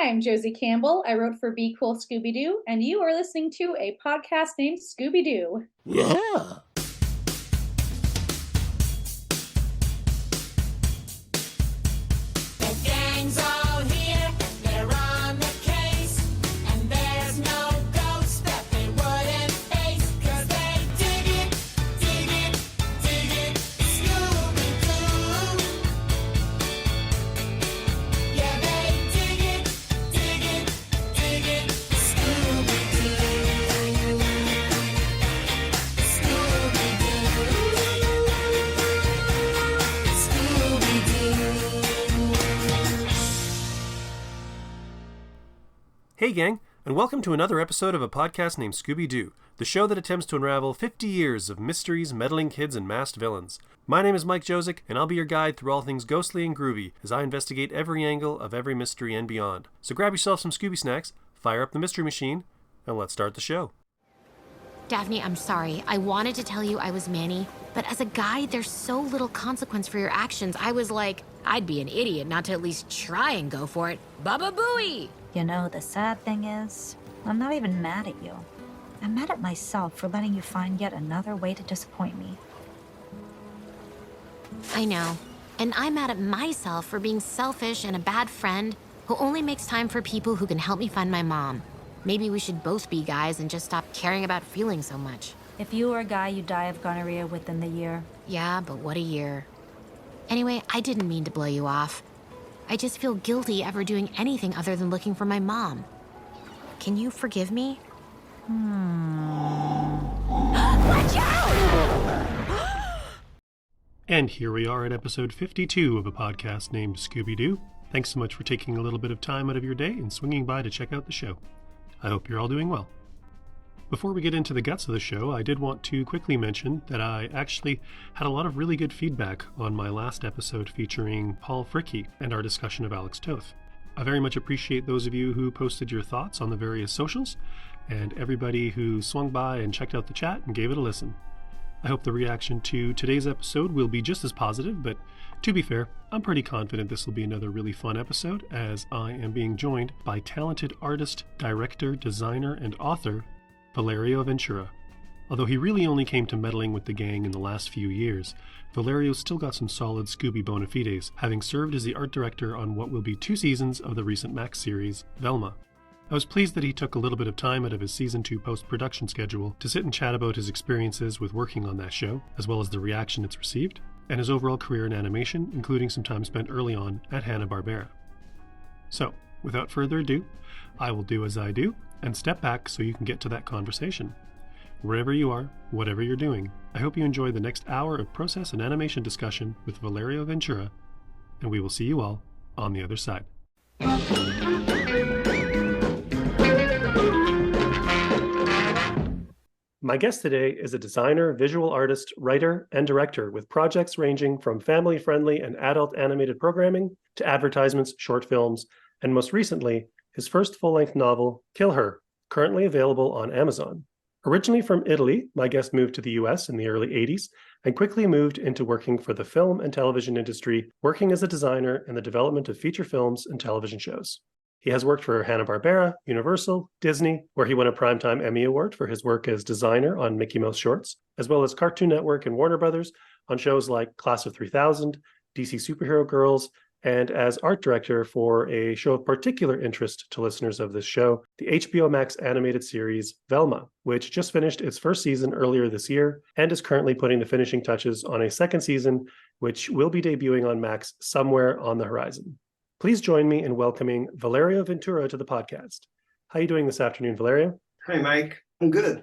I'm Josie Campbell. I wrote for Be Cool Scooby-Doo, and you are listening to a podcast named Scooby-Doo. Yeah. Hey gang, and welcome to another episode of a podcast named Scooby-Doo, the show that attempts to unravel 50 years of mysteries, meddling kids, and masked villains. My name is Mike Josic, and I'll be your guide through all things ghostly and groovy as I investigate every angle of every mystery and beyond. So grab yourself some Scooby snacks, fire up the mystery machine, and let's start the show. Daphne, I'm sorry. I wanted to tell you I was Manny, but as a guy, there's so little consequence for your actions. I was like, I'd be an idiot not to at least try and go for it. Baba Booey! You know, the sad thing is, I'm not even mad at you. I'm mad at myself for letting you find yet another way to disappoint me. I know. And I'm mad at myself for being selfish and a bad friend who only makes time for people who can help me find my mom. Maybe we should both be guys and just stop caring about feeling so much. If you were a guy, you'd die of gonorrhea within the year. Yeah, but what a year. Anyway, I didn't mean to blow you off. I just feel guilty ever doing anything other than looking for my mom. Can you forgive me? Watch out! And here we are at episode 52 of a podcast named Scooby-Doo. Thanks so much for taking a little bit of time out of your day and swinging by to check out the show. I hope you're all doing well. Before we get into the guts of the show, I did want to quickly mention that I actually had a lot of really good feedback on my last episode featuring Paul Fricke and our discussion of Alex Toth. I very much appreciate those of you who posted your thoughts on the various socials, and everybody who swung by and checked out the chat and gave it a listen. I hope the reaction to today's episode will be just as positive, but to be fair, I'm pretty confident this will be another really fun episode, as I am being joined by talented artist, director, designer, and author Valerio Ventura. Although he really only came to meddling with the gang in the last few years, Valerio's still got some solid Scooby bona fides, having served as the art director on what will be 2 seasons of the recent Max series, VELMA. I was pleased that he took a little bit of time out of his season 2 post-production schedule to sit and chat about his experiences with working on that show, as well as the reaction it's received, and his overall career in animation, including some time spent early on at Hanna-Barbera. So, without further ado, I will do as I do, and step back so you can get to that conversation. Wherever you are, whatever you're doing, I hope you enjoy the next hour of process and animation discussion with Valerio Ventura, and we will see you all on the other side. My guest today is a designer, visual artist, writer, and director with projects ranging from family-friendly and adult animated programming to advertisements, short films, and most recently, his first full-length novel, KILLHER, currently available on Amazon. Originally from Italy, my guest moved to the US in the early 80s and quickly moved into working for the film and television industry, working as a designer in the development of feature films and television shows. He has worked for Hanna-Barbera, Universal, Disney, where he won a Primetime Emmy Award for his work as designer on Mickey Mouse shorts, as well as Cartoon Network and Warner Brothers on shows like Class of 3000, DC Superhero Girls, and as art director for a show of particular interest to listeners of this show, the HBO Max animated series VELMA, which just finished its first season earlier this year and is currently putting the finishing touches on a second season, which will be debuting on Max somewhere on the horizon. Please join me in welcoming Valerio Ventura to the podcast. How are you doing this afternoon, Valerio? Hi, Mike. I'm good.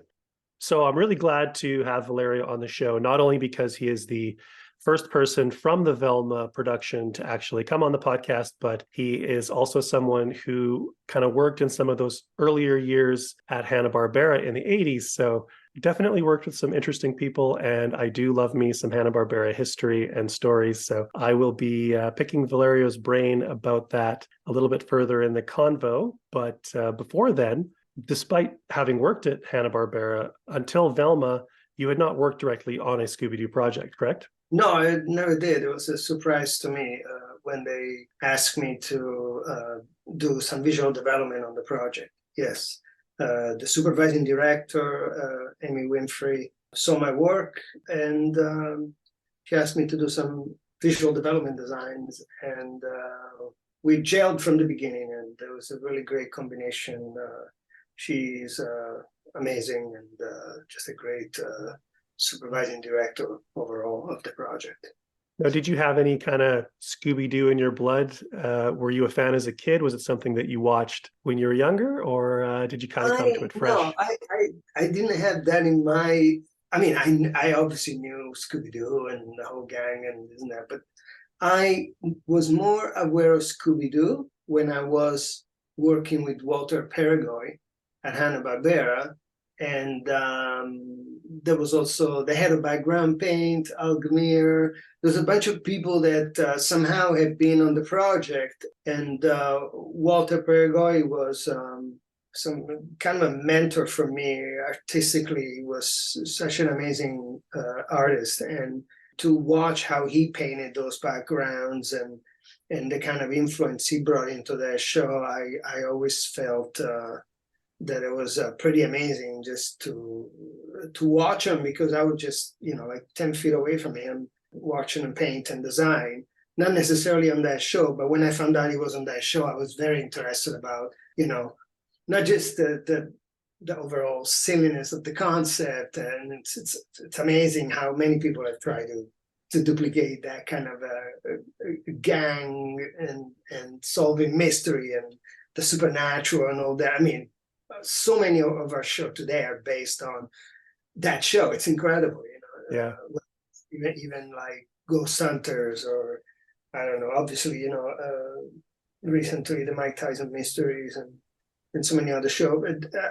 So I'm really glad to have Valerio on the show, not only because he is the first person from the VELMA production to actually come on the podcast, but he is also someone who kind of worked in some of those earlier years at Hanna-Barbera in the 80s. So definitely worked with some interesting people, and I do love me some Hanna-Barbera history and stories. So I will be picking Valerio's brain about that a little bit further in the convo. But before then, despite having worked at Hanna-Barbera, until VELMA, you had not worked directly on a Scooby-Doo project, correct? No, I never did. It was a surprise to me when they asked me to do some visual development on the project. Yes. The supervising director, Amy Winfrey, saw my work, and she asked me to do some visual development designs, and we gelled from the beginning, and there was a really great combination. She's amazing, and just a great supervising director overall of the project. Now, did you have any kind of Scooby-Doo in your blood? Were you a fan as a kid? Was it something that you watched when you were younger, or did you kind of come to it fresh? No, I didn't have that in my. I mean, I obviously knew Scooby-Doo and the whole gang and this and that, but I was more aware of Scooby-Doo when I was working with Walter Peregoy at Hanna-Barbera, and there was also the head of background paint, Al Gmir. There's a bunch of people that somehow have been on the project, and Walter Peregoy was some kind of a mentor for me artistically. He was such an amazing artist, and to watch how he painted those backgrounds and the kind of influence he brought into that show, I always felt that it was pretty amazing just to watch him, because I would just, like 10 feet away from him, watching him paint and design, not necessarily on that show, but when I found out he was on that show, I was very interested about, not just the overall silliness of the concept, and it's amazing how many people have tried to duplicate that kind of a gang and solving mystery and the supernatural and all that. I mean, so many of our shows today are based on that show. It's incredible, Yeah. Even like Ghost Hunters, or I don't know. Obviously, recently the Mike Tyson Mysteries and so many other shows.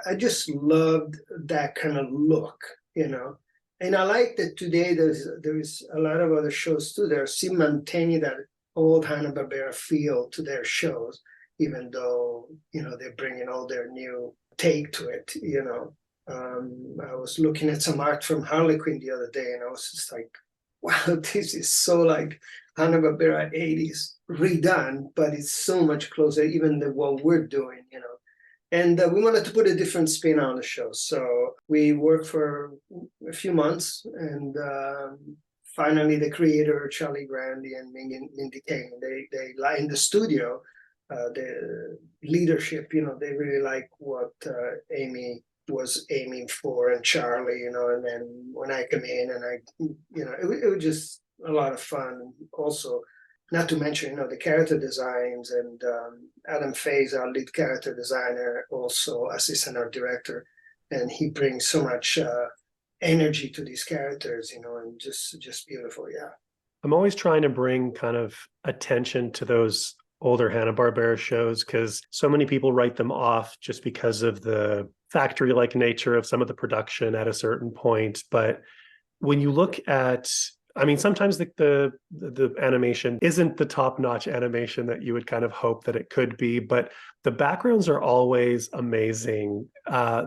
I just loved that kind of look, And I like that today there's a lot of other shows too. They're still maintaining that old Hanna-Barbera feel to their shows, even though, they're bringing all their new take to it, I was looking at some art from Harley Quinn the other day, and I was just like, wow, this is so like Hanna-Barbera 80s redone, but it's so much closer even than what we're doing, And we wanted to put a different spin on the show. So we worked for a few months, and finally the creator, Charlie Grandi and Mindy Kaling, they lie in the studio. The leadership, they really like what Amy was aiming for, and Charlie, and then when I come in and it was just a lot of fun. Also, not to mention, the character designs, and Adam Faze, our lead character designer, also assistant art director, and he brings so much energy to these characters, and just beautiful. Yeah. I'm always trying to bring kind of attention to those older Hanna-Barbera shows, because so many people write them off just because of the factory-like nature of some of the production at a certain point. But when you look at, sometimes the animation isn't the top-notch animation that you would kind of hope that it could be, but the backgrounds are always amazing.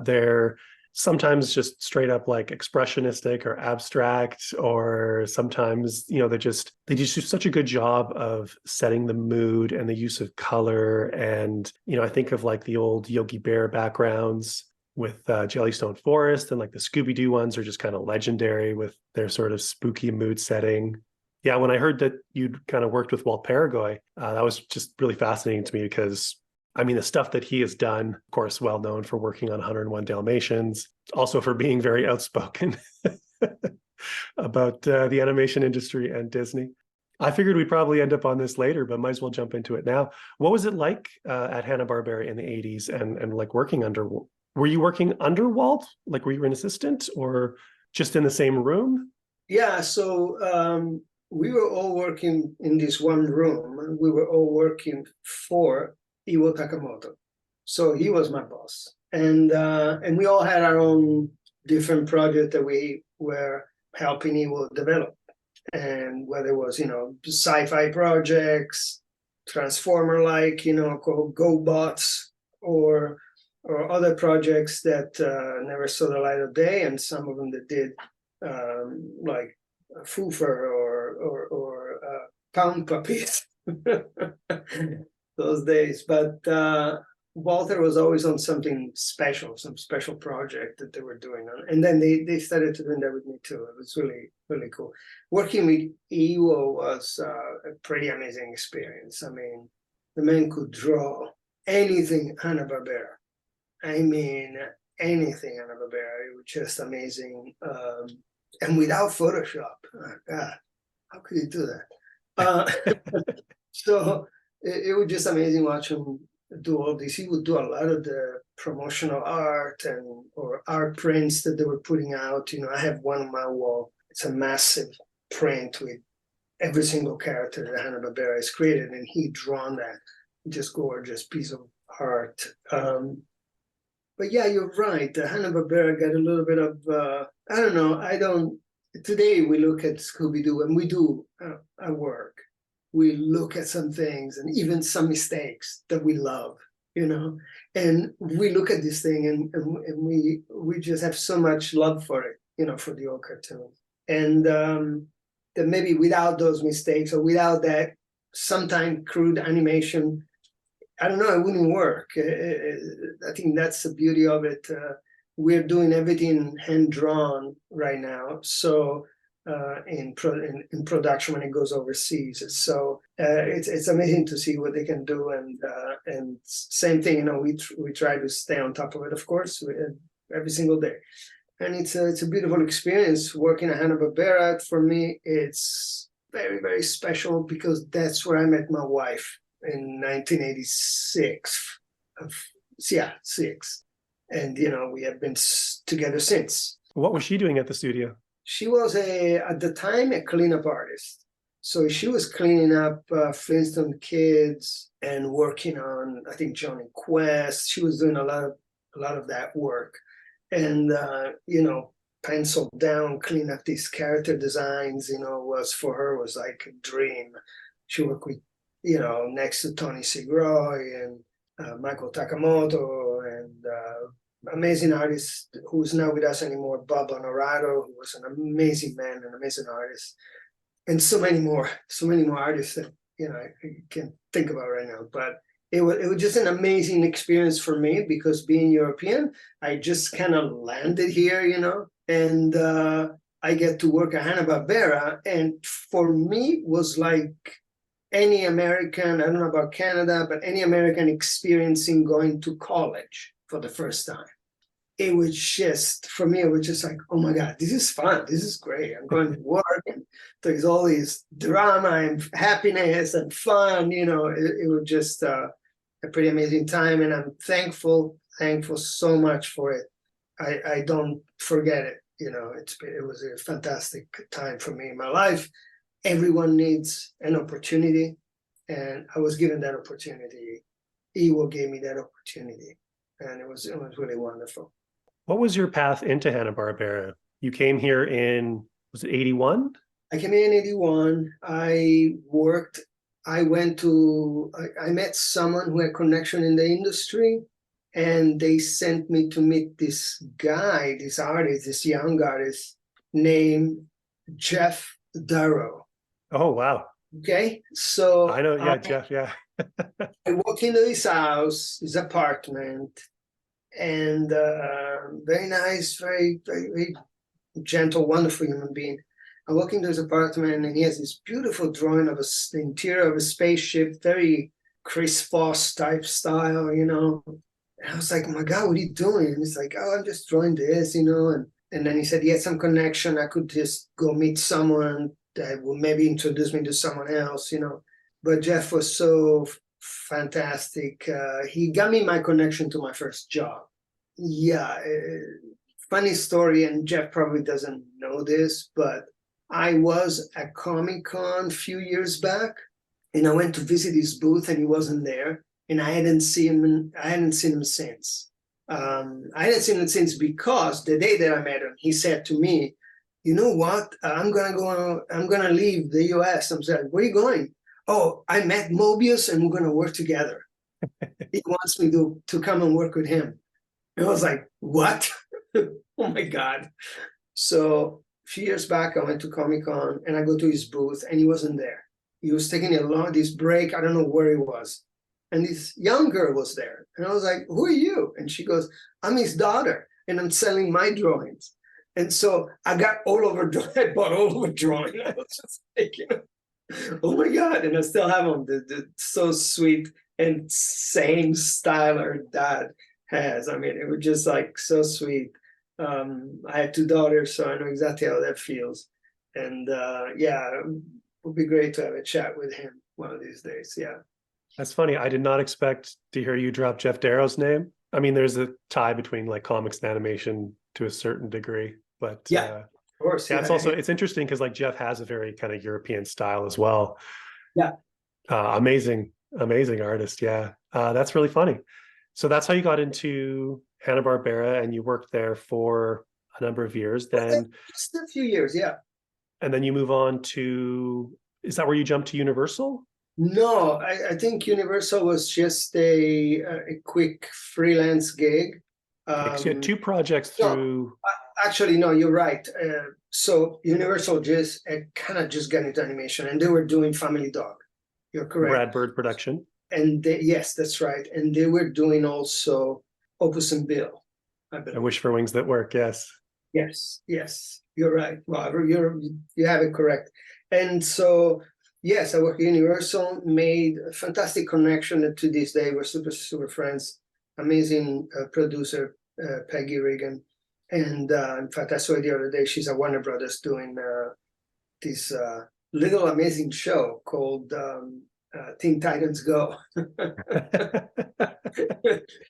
They're sometimes just straight up like expressionistic or abstract, or sometimes, they just do such a good job of setting the mood and the use of color. And, I think of like the old Yogi Bear backgrounds with Jellystone Forest, and like the Scooby-Doo ones are just kind of legendary with their sort of spooky mood setting. Yeah, when I heard that you'd kind of worked with Walt Peregoy, that was just really fascinating to me, because the stuff that he has done, of course, well known for working on 101 Dalmatians, also for being very outspoken about the animation industry and Disney. I figured we'd probably end up on this later, but might as well jump into it now. What was it like at Hanna-Barbera in the 80s and like working under, were you working under Walt? Like, were you an assistant or just in the same room? Yeah, so we were all working in this one room. We were all working for Iwo Takamoto. So he was my boss. And we all had our own different project that we were helping Iwo develop. And whether it was, sci-fi projects, Transformer-like, called GoBots, or other projects that never saw the light of day, and some of them that did, like Foofer or Pound Puppies. those days. But Walter was always on something special, some special project that they were doing on. And then they started to do that with me too. It was really, really cool. Working with Iwo was a pretty amazing experience. I mean, the man could draw anything Hanna-Barbera. I mean, anything Hanna-Barbera. It was just amazing. And without Photoshop. Oh, God, how could you do that? So it was just amazing watching him do all this. He would do a lot of the promotional art or art prints that they were putting out. You know, I have one on my wall. It's a massive print with every single character that Hanna-Barbera has created, and he drawn that. Just gorgeous piece of art. But yeah, you're right. Hanna-Barbera got a little bit of, I don't know. Today we look at Scooby-Doo, and we do our work. We look at some things and even some mistakes that we love, you know, and we look at this thing and we just have so much love for it, you know, for the old cartoon. And that maybe without those mistakes or without that sometimes crude animation, I don't know, it wouldn't work. I think that's the beauty of it. We're doing everything hand-drawn right now. So in production when it goes overseas. So it's amazing to see what they can do. And same thing, you know, we try to stay on top of it, of course, every single day. And it's a beautiful experience working at Hanna-Barbera. For me, it's very, very special because that's where I met my wife in 1986. Yeah, 6. And, you know, we have been together since. What was she doing at the studio? She was at the time, a cleanup artist. So she was cleaning up Flintstone Kids and working on, I think, Johnny Quest. She was doing a lot of that work. And, you know, pencil down, clean up these character designs, you know, was like a dream. She worked with, you know, next to Tony Segroy and Michael Takamoto and amazing artist who's not with us anymore, Bob Honorato, who was an amazing man, an amazing artist, and so many more artists that, you know, I can't think about right now. But it was just an amazing experience for me because being European, I just kind of landed here, you know, and I get to work at Hanna-Barbera, and for me was like any American, I don't know about Canada, but any American experiencing going to college for the first time. It was just, for me, it was just like, oh my God, this is fun. This is great. I'm going to work and there's all this drama and happiness and fun, you know, it was just a pretty amazing time. And I'm thankful so much for it. I don't forget it. You know, it was a fantastic time for me in my life. Everyone needs an opportunity. And I was given that opportunity. Iwo gave me that opportunity. And it was really wonderful. What was your path into Hanna-Barbera? You came here in, was it 81? I came here in 81. I met someone who had connection in the industry, and they sent me to meet this guy, this artist, this young artist named Jeff Darrow. Oh, wow. Okay, so I know, yeah, Jeff, yeah. I walk into his house, his apartment, and very nice, very, very, very gentle, wonderful human being. I walk into his apartment, and he has this beautiful drawing of the interior of a spaceship, very Chris Foss type style, you know. And I was like, oh my God, what are you doing? And he's like, oh, I'm just drawing this, you know. And then he said he had some connection. I could just go meet someone that would maybe introduce me to someone else, you know. But Jeff was so fantastic. He got me my connection to my first job. Yeah, funny story, and Jeff probably doesn't know this, but I was at Comic-Con a few years back, and I went to visit his booth, and he wasn't there, and I hadn't seen him since. I hadn't seen him since because the day that I met him, he said to me, "You know what? I'm gonna leave the U.S." I'm like, "Where are you going?" "Oh, I met Mobius and we're going to work together. He wants me to come and work with him." And I was like, what? Oh my God. So a few years back, I went to Comic-Con and I go to his booth and he wasn't there. He was taking this break. I don't know where he was. and this young girl was there. And I was like, who are you? And she goes, I'm his daughter, and I'm selling my drawings. And so I got all over drawing. I bought all over drawing. I was just like, oh my God. And I still have them. They're so sweet and same style her dad has. I mean, it was just like so sweet. I had 2 daughters, so I know exactly how that feels. And yeah, it would be great to have a chat with him one of these days. Yeah. That's funny. I did not expect to hear you drop Jeff Darrow's name. I mean, there's a tie between like comics and animation to a certain degree, but yeah, of course. Yeah, it's also, it's interesting because like Jeff has a very kind of European style as well. Yeah. Amazing artist. Yeah. That's really funny. So that's how you got into Hanna-Barbera, and you worked there for a number of years. Then just a few years, yeah. And then you move on to, is that where you jumped to Universal? No, I think Universal was just a quick freelance gig. So you had 2 projects through. Actually, no, you're right. So Universal just kind of just got into animation, and they were doing Family Dog. You're correct. Brad Bird production. And yes, that's right. And they were doing also Opus and Bill, I believe. I Wish for Wings That Work. Yes. Yes, you're right. Well, you have it correct. And so, yes, I work at Universal, made a fantastic connection, and to this day we're super friends. Amazing producer, Peggy Regan. And in fact, I saw her the other day. She's at Warner Brothers doing this little amazing show called Teen Titans Go.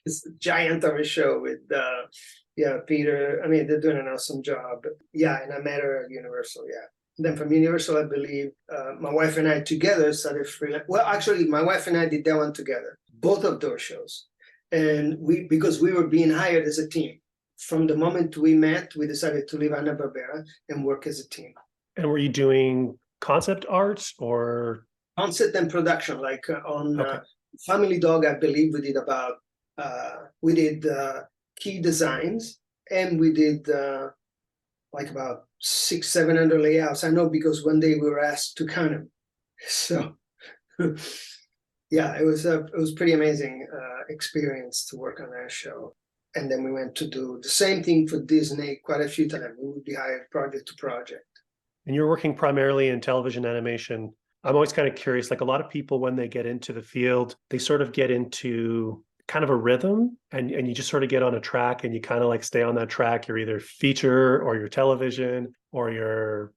It's a giant of a show with Peter. I mean, they're doing an awesome job. Yeah, and I met her at Universal. Yeah. Then from Universal, I believe my wife and I together started freelance. Well, actually, my wife and I did that one together, both of those shows, and because we were being hired as a team. From the moment we met, we decided to leave Hanna-Barbera and work as a team. And were you doing concept art or concept and production? Like on Family Dog, I believe we did key designs, and we did like about 600-700 layouts. I know because one day we were asked to count them. So yeah, it was pretty amazing experience to work on that show. And then we went to do the same thing for Disney quite a few times. We would be hired project to project. And you're working primarily in television animation. I'm always kind of curious, like a lot of people, when they get into the field, they sort of get into kind of a rhythm, and you just sort of get on a track, and you kind of like stay on that track. You're either feature or you're television, or you're,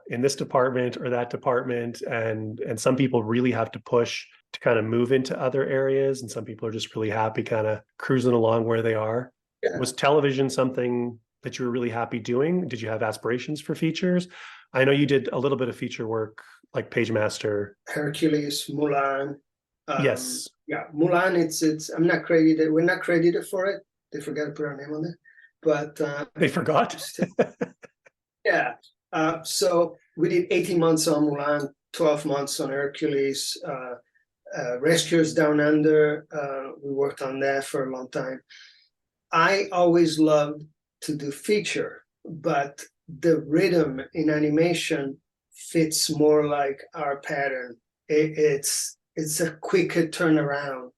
in this department or that department. And some people really have to push to kind of move into other areas. And some people are just really happy kind of cruising along where they are. Yeah. Was television something that you were really happy doing? Did you have aspirations for features? I know you did a little bit of feature work, like Pagemaster, Hercules, Mulan. Yes. Yeah, Mulan. It's. I'm not credited. We're not credited for it. They forgot to put our name on it, but they forgot. Yeah. So we did 18 months on Mulan, 12 months on Hercules. Rescuers Down Under. We worked on that for a long time. I always loved to do feature, but the rhythm in animation fits more like our pattern. It's a quicker turnaround,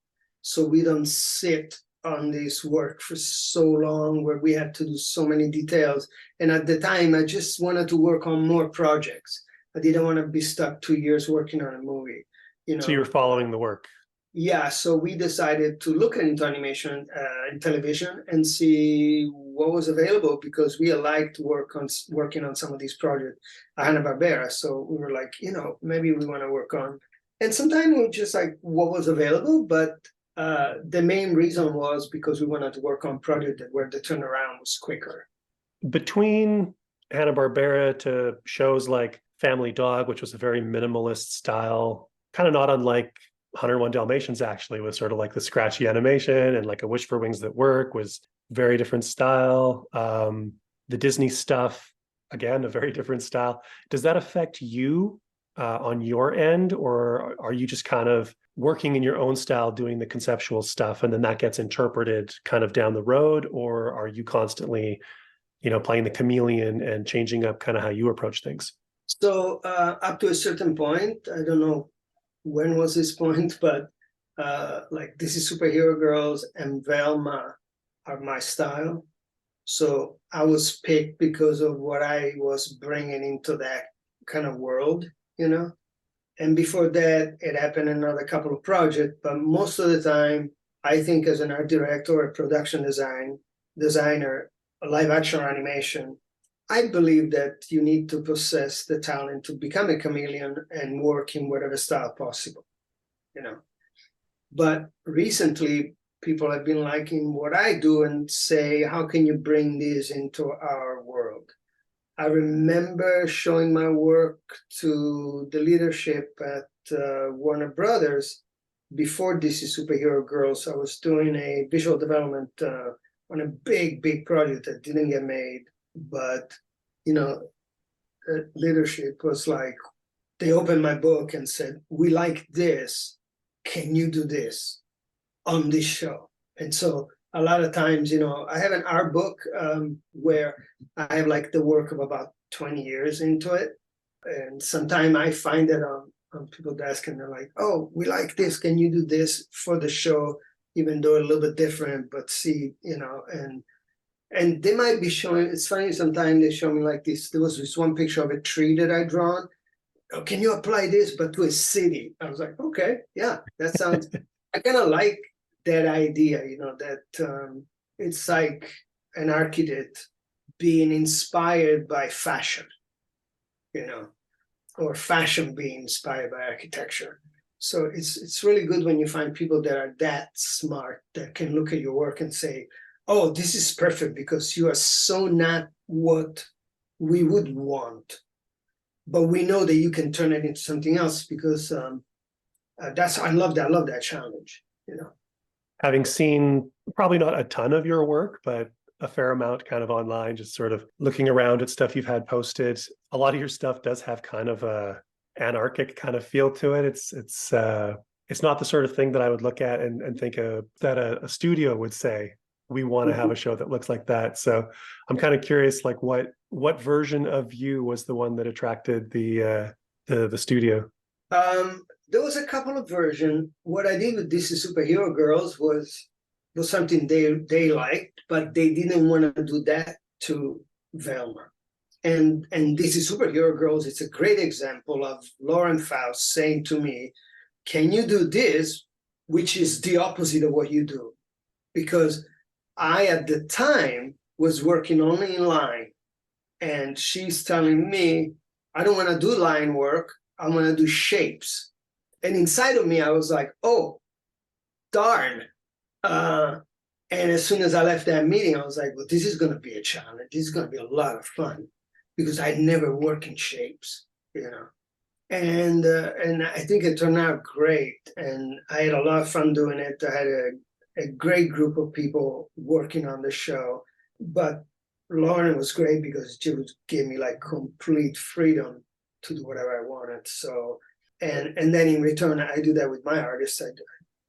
so we don't sit on this work for so long where we have to do so many details. And at the time, I just wanted to work on more projects. I didn't want to be stuck 2 years working on a movie. So you're following the work. Yeah, so we decided to look into animation and television and see what was available, because we liked working on some of these projects at Hanna-Barbera. So we were like, maybe we want to work on. And sometimes we were just like what was available, but the main reason was because we wanted to work on projects where the turnaround was quicker. Between Hanna-Barbera to shows like Family Dog, which was a very minimalist style, kind of not unlike 101 Dalmatians, actually, was sort of like the scratchy animation, and like A Wish for Wings That Work was very different style. The Disney stuff, again, a very different style. Does that affect you on your end, or are you just kind of working in your own style, doing the conceptual stuff, and then that gets interpreted kind of down the road? Or are you constantly, playing the chameleon and changing up kind of how you approach things? So up to a certain point, I don't know when was this point, but like This Is Superhero Girls and Velma are my style. So I was picked because of what I was bringing into that kind of world, you know. And before that, it happened in another couple of projects. But most of the time, I think as an art director or production designer, a live action or animation, I believe that you need to possess the talent to become a chameleon and work in whatever style possible, you know. But recently, people have been liking what I do and say, how can you bring this into our world? I remember showing my work to the leadership at Warner Brothers before This Is Superhero Girls. I was doing a visual development on a big project that didn't get made. But, you know, leadership was like, they opened my book and said, we like this. Can you do this on this show? And so a lot of times, you know, I have an art book where I have like the work of about 20 years into it. And sometimes I find it on people's desk and they're like, oh, we like this. Can you do this for the show? Even though a little bit different, but see, you know, and they might be showing, it's funny, sometimes they show me like this. There was this one picture of a tree that I drawn. Oh, can you apply this, but to a city? I was like, okay, yeah, that sounds, I kind of like that idea, you know, that it's like an architect being inspired by fashion, you know, or fashion being inspired by architecture. So it's really good when you find people that are that smart, that can look at your work and say, oh, this is perfect because you are so not what we would want. But we know that you can turn it into something else because I love that challenge, you know. Having seen probably not a ton of your work, but a fair amount kind of online, just sort of looking around at stuff you've had posted, a lot of your stuff does have kind of a anarchic kind of feel to it. It's not the sort of thing that I would look at and think that a studio would say, we want to have a show that looks like that. So I'm kind of curious, like what version of you was the one that attracted the studio? There was a couple of versions. What I did with This Is Superhero Girls was something they liked, but they didn't want to do that to Velma. And This Is Superhero Girls, it's a great example of Lauren Faust saying to me, can you do this, which is the opposite of what you do? Because I, at the time, was working only in line. And she's telling me, I don't want to do line work. I want to do shapes. And inside of me, I was like, oh, darn. And as soon as I left that meeting, I was like, well, this is going to be a challenge. This is going to be a lot of fun because I never work in shapes, you know. And I think it turned out great. And I had a lot of fun doing it. I had a great group of people working on the show. But Lauren was great because she would give me like complete freedom to do whatever I wanted. So, and then in return, I do that with my artists.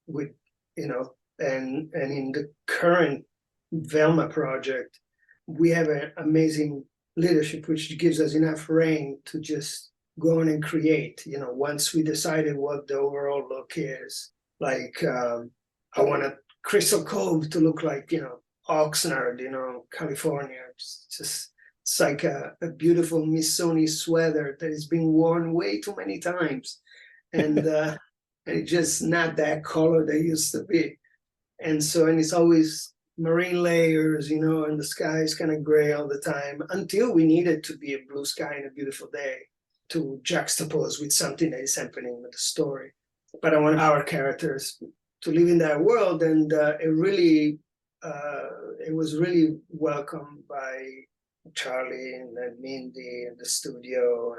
With, you know, and in the current Velma project, we have an amazing leadership, which gives us enough reign to just go on and create. You know, once we decided what the overall look is, like I want a Crystal Cove to look like, you know, Oxnard, you know, California. It's like a beautiful Missoni sweater that has been worn way too many times. And it's just not that color that used to be. And so, and it's always marine layers, you know, and the sky is kind of gray all the time until we need it to be a blue sky and a beautiful day to juxtapose with something that is happening with the story. But I want our characters to live in that world. And it was really welcomed by Charlie and Mindy and the studio,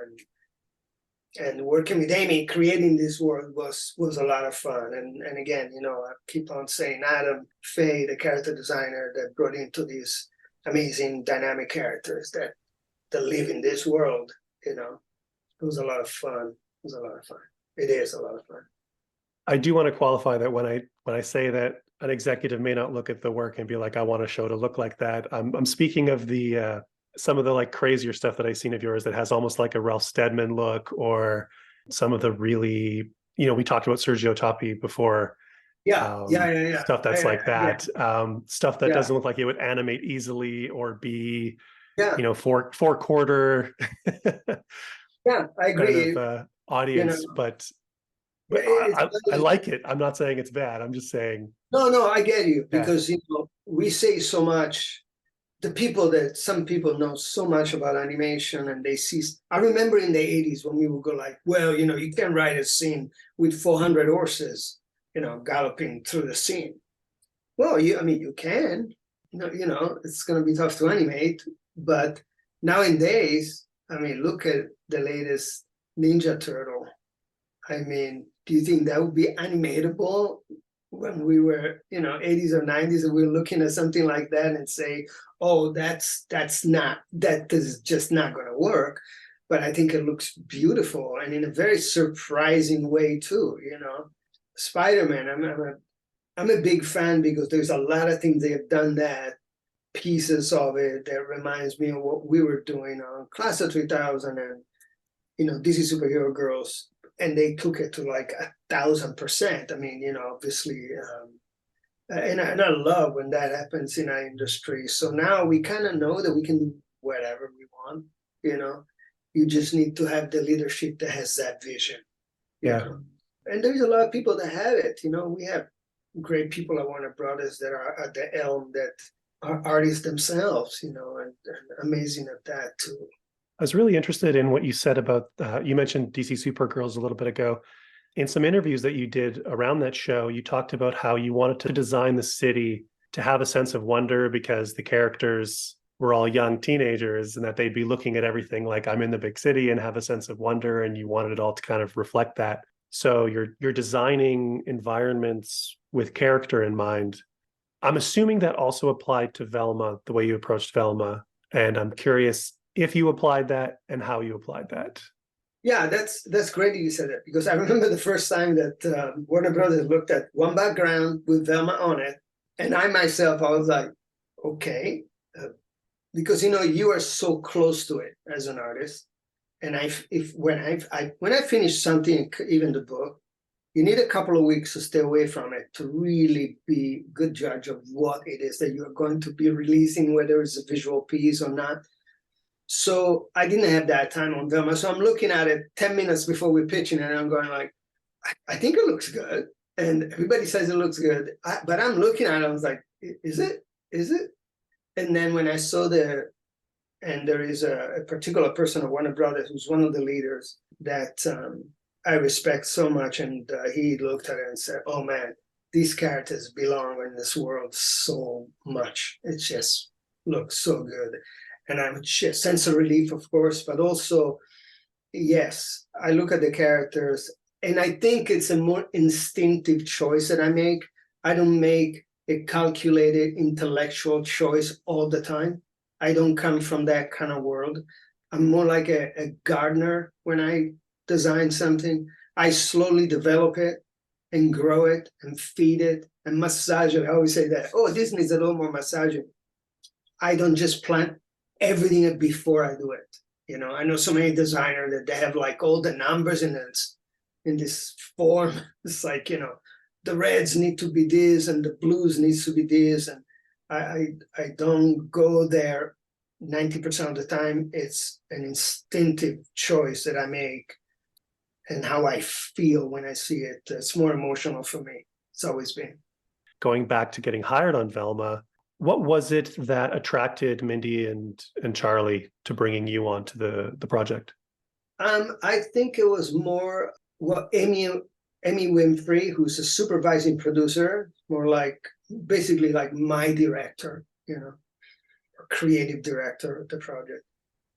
and working with Amy, creating this world was a lot of fun. And again, you know, I keep on saying Adam Fay, the character designer that brought into these amazing dynamic characters that live in this world, you know, it was a lot of fun. It was a lot of fun. It is a lot of fun. I do want to qualify that when I say that an executive may not look at the work and be like, I want a show to look like that. I'm speaking of the some of the like crazier stuff that I've seen of yours that has almost like a Ralph Steadman look, or some of the really, you know, we talked about Sergio Tapia before, Yeah. Stuff that's like Yeah, that. Stuff that yeah, doesn't look like it would animate easily or be, yeah, four quarter yeah. I kind agree. of You know, audience. But yeah, it's I like it. I'm not saying it's bad. I'm just saying, no, I get you yeah, because we say so much. Some people know so much about animation and they see. I remember in the 80s when we would go like, well, you can't write a scene with 400 horses, galloping through the scene. Well, you can, it's going to be tough to animate, but nowadays, look at the latest Ninja Turtle. Do you think that would be animatable when we were, 80s or 90s, and we were looking at something like that and say, oh, that is just not going to work. But I think it looks beautiful and in a very surprising way too. Spider-Man, I'm a big fan because there's a lot of things they have done that pieces of it that reminds me of what we were doing on Class of 3000 and DC Superhero Girls, and they took it to like 1,000%. Obviously, and I love when that happens in our industry. So now we kind of know that we can do whatever we want. You just need to have the leadership that has that vision. yeah. And there's a lot of people that have it. We have great people at Warner Brothers that are at the helm that are artists themselves. And amazing at that too. I was really interested in what you said about, you mentioned DC Supergirls a little bit ago. In some interviews that you did around that show, you talked about how you wanted to design the city to have a sense of wonder because the characters were all young teenagers and that they'd be looking at everything like I'm in the big city and have a sense of wonder, and you wanted it all to kind of reflect that. So you're designing environments with character in mind. I'm assuming that also applied to Velma, the way you approached Velma. And I'm curious if you applied that and how you applied that. Yeah, that's great that you said that, because I remember the first time that Warner Brothers looked at one background with Velma on it, and I was like, okay, because you are so close to it as an artist, and when I finish something, even the book, you need a couple of weeks to stay away from it to really be a good judge of what it is that you're going to be releasing, whether it's a visual piece or not. So I didn't have that time on Velma. So I'm looking at it 10 minutes before we're pitching, and I'm going like, I think it looks good. And everybody says it looks good. But I'm looking at it, I was like, is it? Is it? And then when I saw and there is a particular person at Warner Brothers who's one of the leaders that I respect so much. And he looked at it and said, oh man, these characters belong in this world so much. It just looks so good. And I'm a sense of relief, of course, but also, yes, I look at the characters and I think it's a more instinctive choice that I make. I don't make a calculated intellectual choice all the time. I don't come from that kind of world. I'm more like a gardener when I design something. I slowly develop it and grow it and feed it and massage it. I always say that, oh, this needs a little more massaging. I don't just plant everything before I do it. I know so many designers that they have like all the numbers in this form. It's like, the reds need to be this and the blues needs to be this. And I don't go there 90% of the time. It's an instinctive choice that I make and how I feel when I see it. It's more emotional for me. It's always been. Going back to getting hired on Velma, what was it that attracted Mindy and Charlie to bringing you onto the project? I think it was more Amy Winfrey, who's a supervising producer, more like basically like my director, creative director of the project,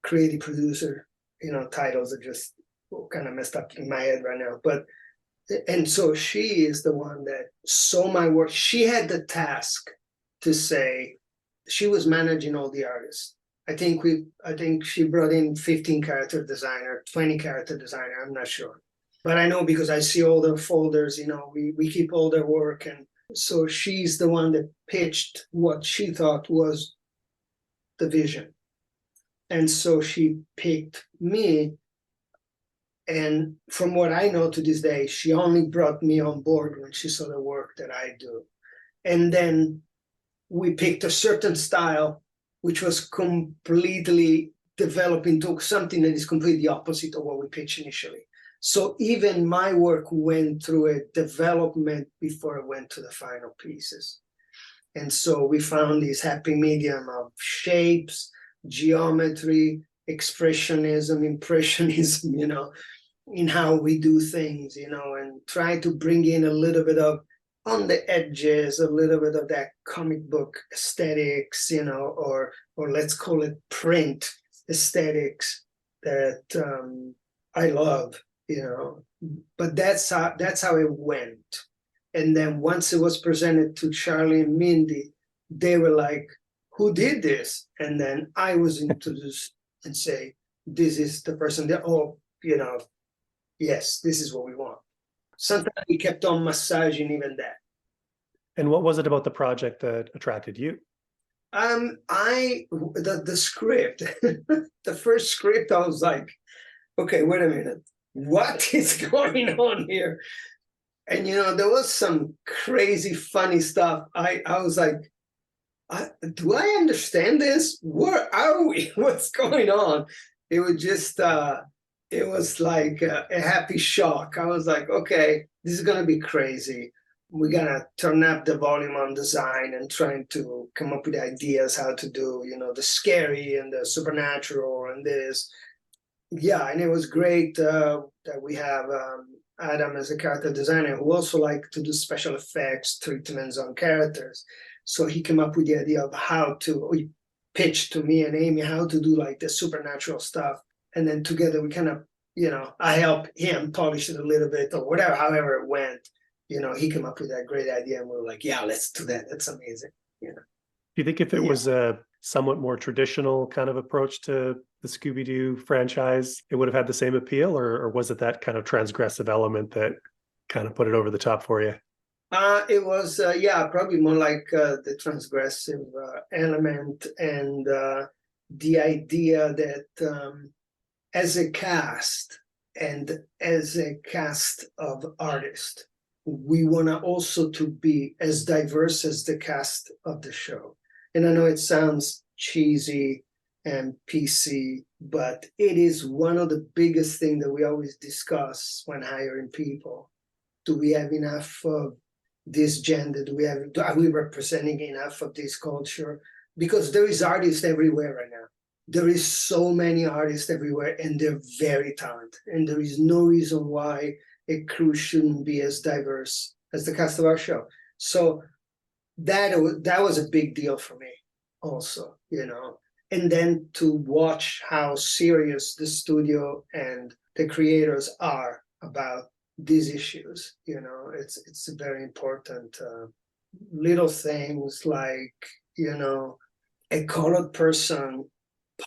creative producer. Titles are just kind of messed up in my head right now. And so she is the one that saw my work. She had the task to say, she was managing all the artists. I think she brought in 15 character designer, 20 character designer, I'm not sure. But I know because I see all their folders, we keep all their work. And so she's the one that pitched what she thought was the vision. And so she picked me. And from what I know to this day, she only brought me on board when she saw the work that I do. And then we picked a certain style, which was completely developed into something that is completely opposite of what we pitched initially. So even my work went through a development before it went to the final pieces. And so we found this happy medium of shapes, geometry, expressionism, impressionism, in how we do things, and try to bring in a little bit of, on the edges, a little bit of that comic book aesthetics, or let's call it print aesthetics that I love, But that's how it went. And then once it was presented to Charlie and Mindy, they were like, "Who did this?" And then I was introduced and say, "This is the person that, yes, this is what we want." Sometimes we kept on massaging even that. And what was it about the project that attracted you? The script, the first script, I was like, okay, wait a minute, what is going on here? And there was some crazy funny stuff. I was like, do I understand this? Where are we? What's going on? It was just it was like a happy shock. I was like, okay, this is gonna be crazy. We're gonna turn up the volume on design and trying to come up with ideas how to do, the scary and the supernatural and this. Yeah, and it was great that we have Adam as a character designer who also liked to do special effects treatments on characters. So he came up with the idea of he pitched to me and Amy how to do like the supernatural stuff. And then together we kind of, I helped him polish it a little bit or whatever, however it went. He came up with that great idea and we were like, yeah, let's do that. That's amazing. Do you think if it was a somewhat more traditional kind of approach to the Scooby-Doo franchise, it would have had the same appeal, or was it that kind of transgressive element that kind of put it over the top for you? It was, probably more like the transgressive element and the idea that as a cast and as a cast of artists, we want to also to be as diverse as the cast of the show. And I know it sounds cheesy and PC, but it is one of the biggest things that we always discuss when hiring people. Do we have enough of this gender? Are we representing enough of this culture? Because there is artists everywhere right now. There is so many artists everywhere, and they're very talented. And there is no reason why a crew shouldn't be as diverse as the cast of our show. So that was a big deal for me also, And then to watch how serious the studio and the creators are about these issues, it's very important. Little things like, a colored person,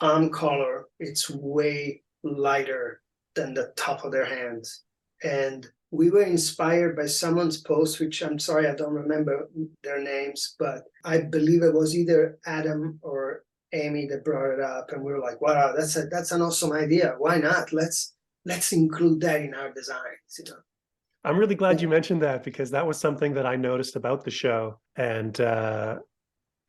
palm color, it's way lighter than the top of their hands. And we were inspired by someone's post, which I'm sorry, I don't remember their names, but I believe it was either Adam or Amy that brought it up. And we were like, wow, that's an awesome idea. Why not? Let's include that in our designs, I'm really glad you mentioned that, because that was something that I noticed about the show. And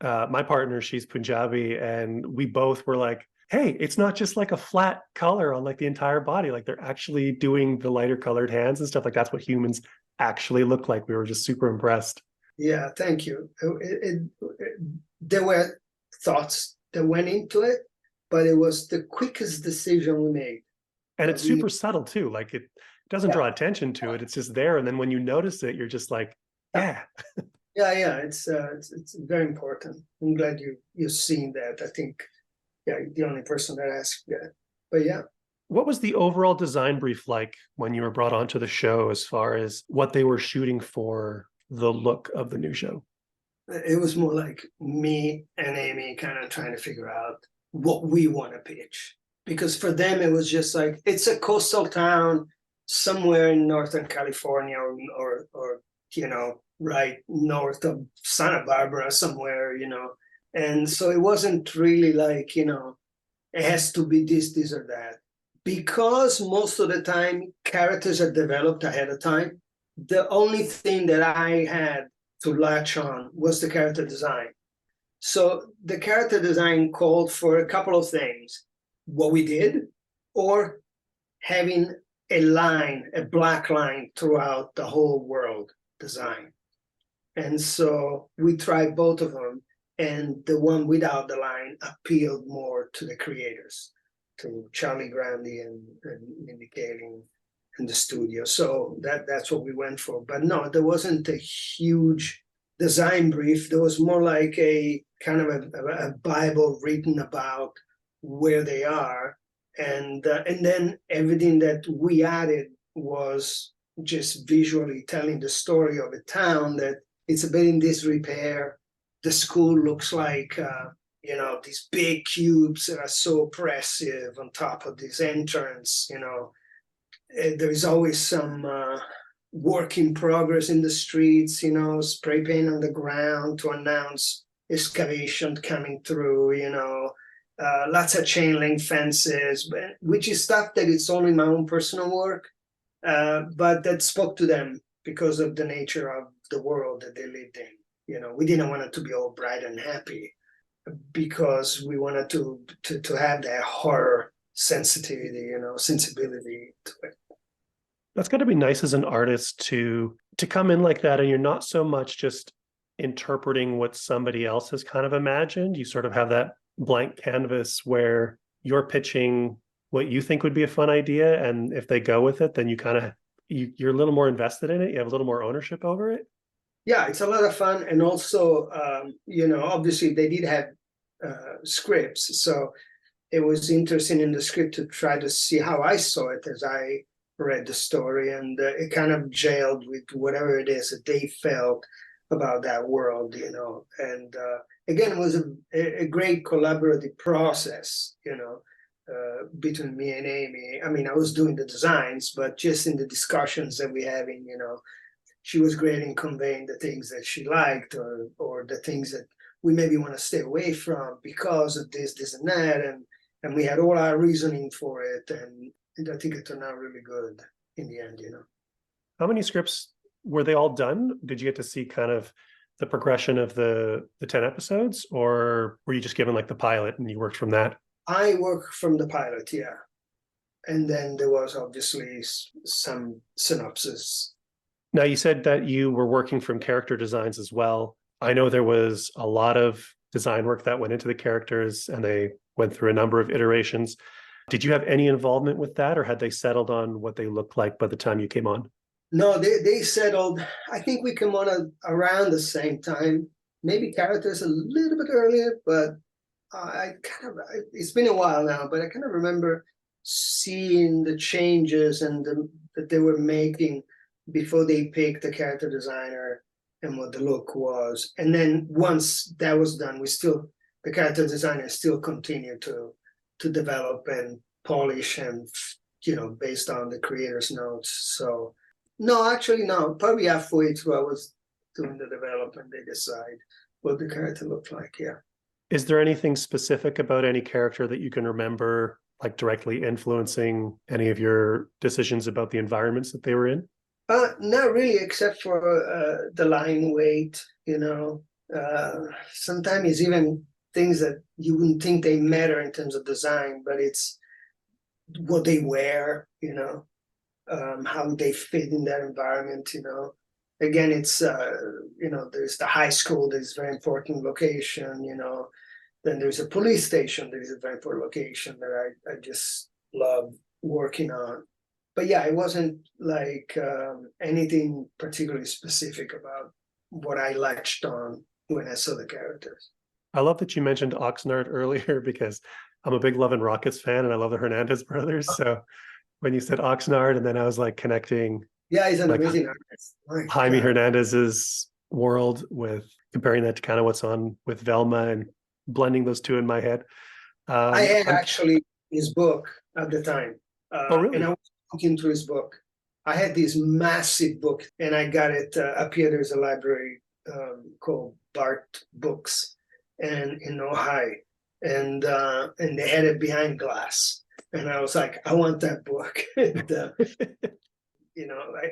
my partner, she's Punjabi, and we both were like, hey, it's not just like a flat color on like the entire body. Like they're actually doing the lighter colored hands and stuff. Like that's what humans actually look like. We were just super impressed. Yeah, thank you. There were thoughts that went into it, but it was the quickest decision we made. And it's super subtle too. Like it doesn't draw attention to it. It's just there. And then when you notice it, you're just like, yeah. Yeah. It's very important. I'm glad you've seen that. I think, you're the only person that asked that. But yeah. What was the overall design brief like when you were brought onto the show, as far as what they were shooting for the look of the new show? It was more like me and Amy kind of trying to figure out what we want to pitch. Because for them, it was just like, it's a coastal town somewhere in Northern California or right north of Santa Barbara somewhere, And so it wasn't really like, it has to be this or that. because most of the time characters are developed ahead of time, the only thing that I had to latch on was the character design. So the character design called for a couple of things: what we did, or having a line, a black line throughout the whole world design. And so we tried both of them, and the one without the line appealed more to the creators, to Charlie Grandi and Mindy Kaling in the studio. So that's what we went for. But no, there wasn't a huge design brief. There was more like a kind of a Bible written about where they are. And then everything that we added was just visually telling the story of a town that it's a bit in disrepair. The school looks like, these big cubes that are so oppressive on top of this entrance. There is always some work in progress in the streets, spray paint on the ground to announce excavation coming through, lots of chain link fences, which is stuff that it's only my own personal work, but that spoke to them because of the nature of the world that they lived in. We didn't want it to be all bright and happy, because we wanted to have that horror sensitivity, sensibility to it. That's got to be nice as an artist to come in like that, and you're not so much just interpreting what somebody else has kind of imagined. You sort of have that blank canvas where you're pitching what you think would be a fun idea, and if they go with it, then you're a little more invested in it. You have a little more ownership over it. Yeah, it's a lot of fun. And also, obviously they did have scripts, so it was interesting in the script to try to see how I saw it as I read the story, and it kind of jailed with whatever it is that they felt about that world, and again, it was a great collaborative process, between me and Amy. I mean, I was doing the designs, but just in the discussions that we having, she was great in conveying the things that she liked, or the things that we maybe want to stay away from because of this and that, and we had all our reasoning for it, and I think it turned out really good in the end. How many scripts were they all done? Did you get to see kind of the progression of the 10 episodes, or were you just given like the pilot and you worked from that? I worked from the pilot, yeah. And then there was obviously some synopsis. Now, you said that you were working from character designs as well. I know there was a lot of design work that went into the characters, and they went through a number of iterations. Did you have any involvement with that, or had they settled on what they looked like by the time you came on? No, they settled. I think we came on around the same time. Maybe characters a little bit earlier, but it's been a while now, but I kind of remember seeing the changes that they were making before they picked the character designer and what the look was. And then once that was done, the character designer still continued to develop and polish, and based on the creator's notes. So no, actually no, probably halfway through I was doing the development, they decide what the character looked like. Yeah. Is there anything specific about any character that you can remember, like directly influencing any of your decisions about the environments that they were in? Not really, except for the line weight. Sometimes it's even things that you wouldn't think they matter in terms of design, but it's what they wear, how they fit in that environment. Again, it's there's the high school, there's a very important location. Then there's a police station, there's a very important location that I just love working on. But yeah, it wasn't like anything particularly specific about what I latched on when I saw the characters. I love that you mentioned Oxnard earlier, because I'm a big Love and Rockets fan, and I love the Hernandez brothers. So when you said Oxnard, and then I was like connecting. Yeah, he's an amazing artist. Jaime Hernandez's world, with comparing that to kind of what's on with Velma and blending those two in my head. I had actually his book at the time. Oh, really? And I was looking through his book. I had this massive book, and I got it up here. There's a library called Bart Books, and in Ojai, and they had it behind glass. And I was like, I want that book. And,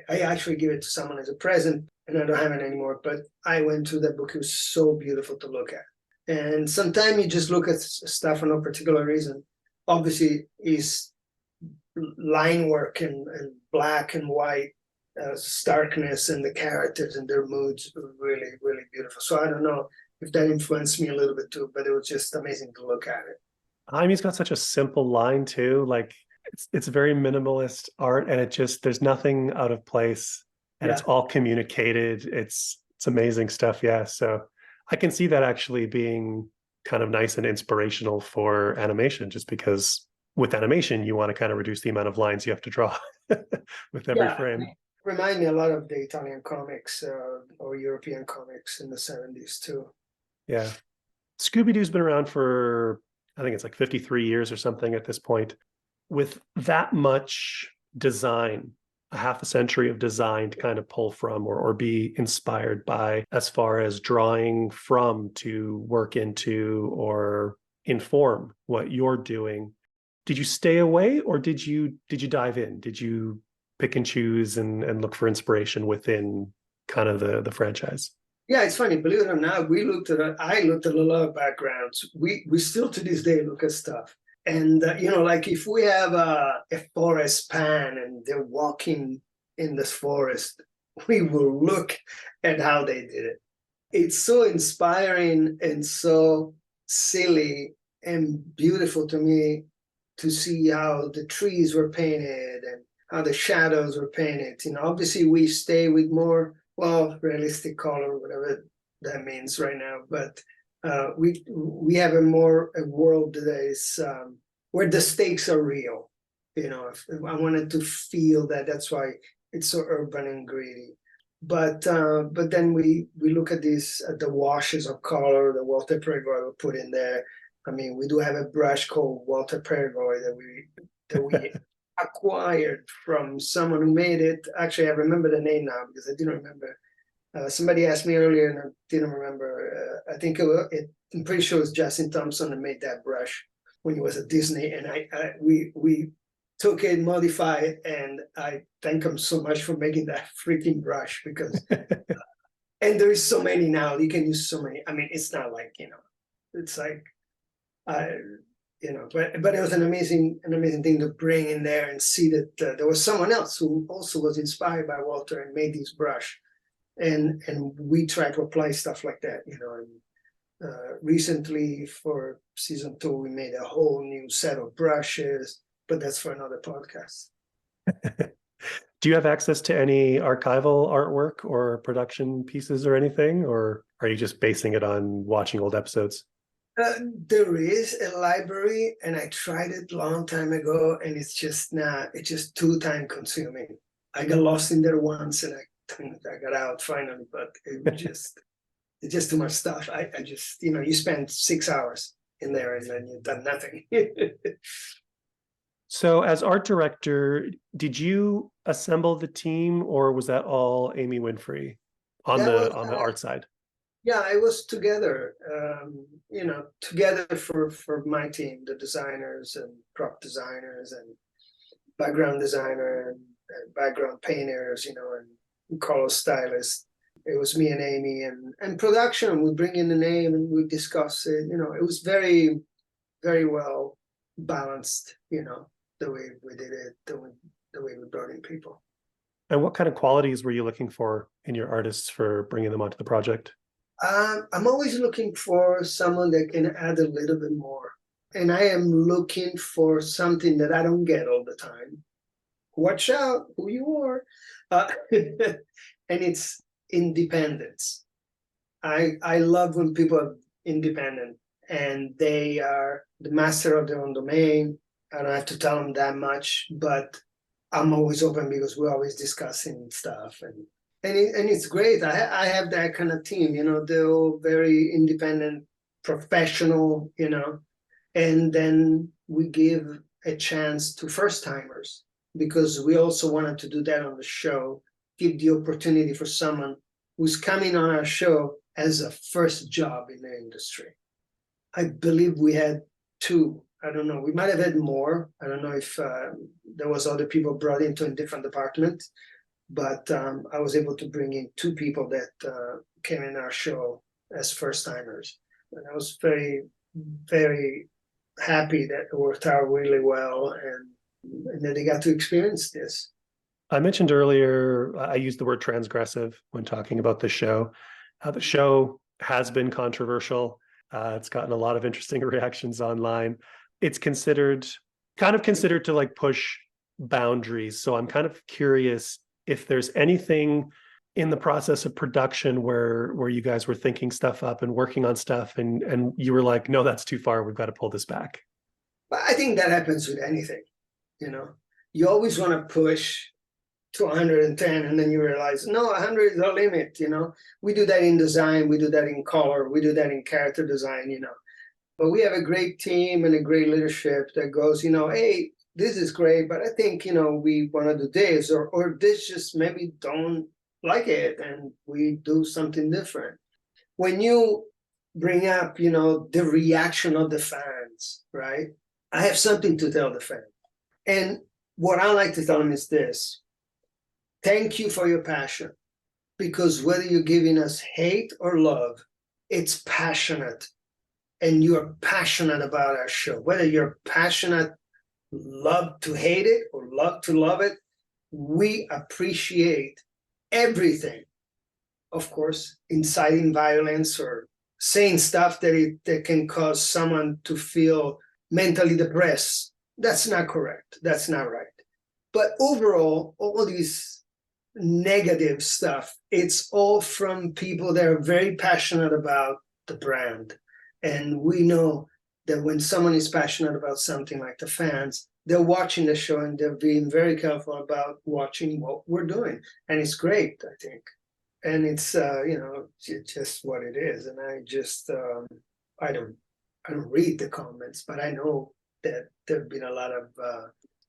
I actually give it to someone as a present, and I don't have it anymore. But I went through that book. It was so beautiful to look at. And sometimes you just look at stuff for no particular reason. Obviously, is line work and black and white, starkness, and the characters and their moods were really, really beautiful. So I don't know if that influenced me a little bit too, but it was just amazing to look at it. Jaimi's got such a simple line too. Like it's very minimalist art, and there's nothing out of place, and it's all communicated. It's amazing stuff. Yeah. So I can see that actually being kind of nice and inspirational for animation, just because with animation, you want to kind of reduce the amount of lines you have to draw with every frame. Remind me a lot of the Italian comics or European comics in the 70s too. Yeah. Scooby-Doo's been around for, I think it's like 53 years or something at this point. With that much design, a half a century of design to kind of pull from or be inspired by, as far as drawing from to work into or inform what you're doing. Did you stay away, or did you dive in? Did you pick and choose and look for inspiration within kind of the franchise? Yeah, it's funny. Believe it or not, I looked at a lot of backgrounds. We still to this day look at stuff. And, like if we have a forest pan and they're walking in this forest, we will look at how they did it. It's so inspiring and so silly and beautiful to me to see how the trees were painted and how the shadows were painted. Obviously we stay with more, realistic color, whatever that means right now. But we have a world that is where the stakes are real. I wanted to feel that. That's why it's so urban and gritty. But then we look at the washes of color that Walter Peregoy put in there. I mean, we do have a brush called Walter Peregoy that we acquired from someone who made it. Actually, I remember the name now because I didn't remember. Somebody asked me earlier and I didn't remember. I think I'm pretty sure it was Justin Thompson that made that brush when he was at Disney, and we took it, modified it, and I thank him so much for making that freaking brush because. And there is so many now. You can use so many. I mean, it's not like it's like. But it was an amazing thing to bring in there and see that there was someone else who also was inspired by Walter and made this brush, and we try to apply stuff like that, And recently for season 2, we made a whole new set of brushes, but that's for another podcast. Do you have access to any archival artwork or production pieces or anything, or are you just basing it on watching old episodes? There is a library, and I tried it a long time ago, and it's just too time consuming. I got lost in there once, and I got out finally, but it's just too much stuff. I just, you spend 6 hours in there and then you've done nothing. So as art director, did you assemble the team, or was that all Amy Winfrey on the art side? Yeah, I was together, together for my team, the designers and prop designers and background designer and background painters, and color stylists. It was me and Amy, and production. We bring in the name and we discuss it. It was very, very well balanced. The way we did it, the way we brought in people. And what kind of qualities were you looking for in your artists for bringing them onto the project? I'm always looking for someone that can add a little bit more. And I am looking for something that I don't get all the time. Watch out who you are. And it's independence. I love when people are independent and they are the master of their own domain. I don't have to tell them that much, but I'm always open because we're always discussing stuff. And it's great. I have that kind of team, they're all very independent, professional, and then we give a chance to first timers because we also wanted to do that on the show, give the opportunity for someone who's coming on our show as a first job in the industry. I believe we had 2 I don't know. We might have had more. I don't know if there was other people brought into a different department, but I was able to bring in 2 people that came in our show as first timers, and I was very, very happy that it worked out really well, and that they got to experience this. I mentioned earlier, I used the word transgressive when talking about the show. The show has been controversial. It's gotten a lot of interesting reactions online. It's considered to like push boundaries. So I'm kind of curious if there's anything in the process of production where you guys were thinking stuff up and working on stuff and you were like, no, that's too far. We've got to pull this back. But I think that happens with anything, You always want to push to 110, and then you realize, no, 100 is our limit, We do that in design, we do that in color, we do that in character design, But we have a great team and a great leadership that goes, hey, this is great, but I think, we want to do this, or this just maybe don't like it, and we do something different. When you bring up, the reaction of the fans, right? I have something to tell the fans. And what I like to tell them is this: thank you for your passion, because whether you're giving us hate or love, it's passionate, and you're passionate about our show. Whether you're passionate, love to hate it, or love to love it, we appreciate everything. Of course, inciting violence or saying stuff that can cause someone to feel mentally depressed, that's not correct. That's not right. But overall, all these negative stuff, it's all from people that are very passionate about the brand. And we know that when someone is passionate about something, like the fans, they're watching the show and they're being very careful about watching what we're doing. And it's great, I think. And it's, it's just what it is. And I just, I don't read the comments, but I know that there have been a lot of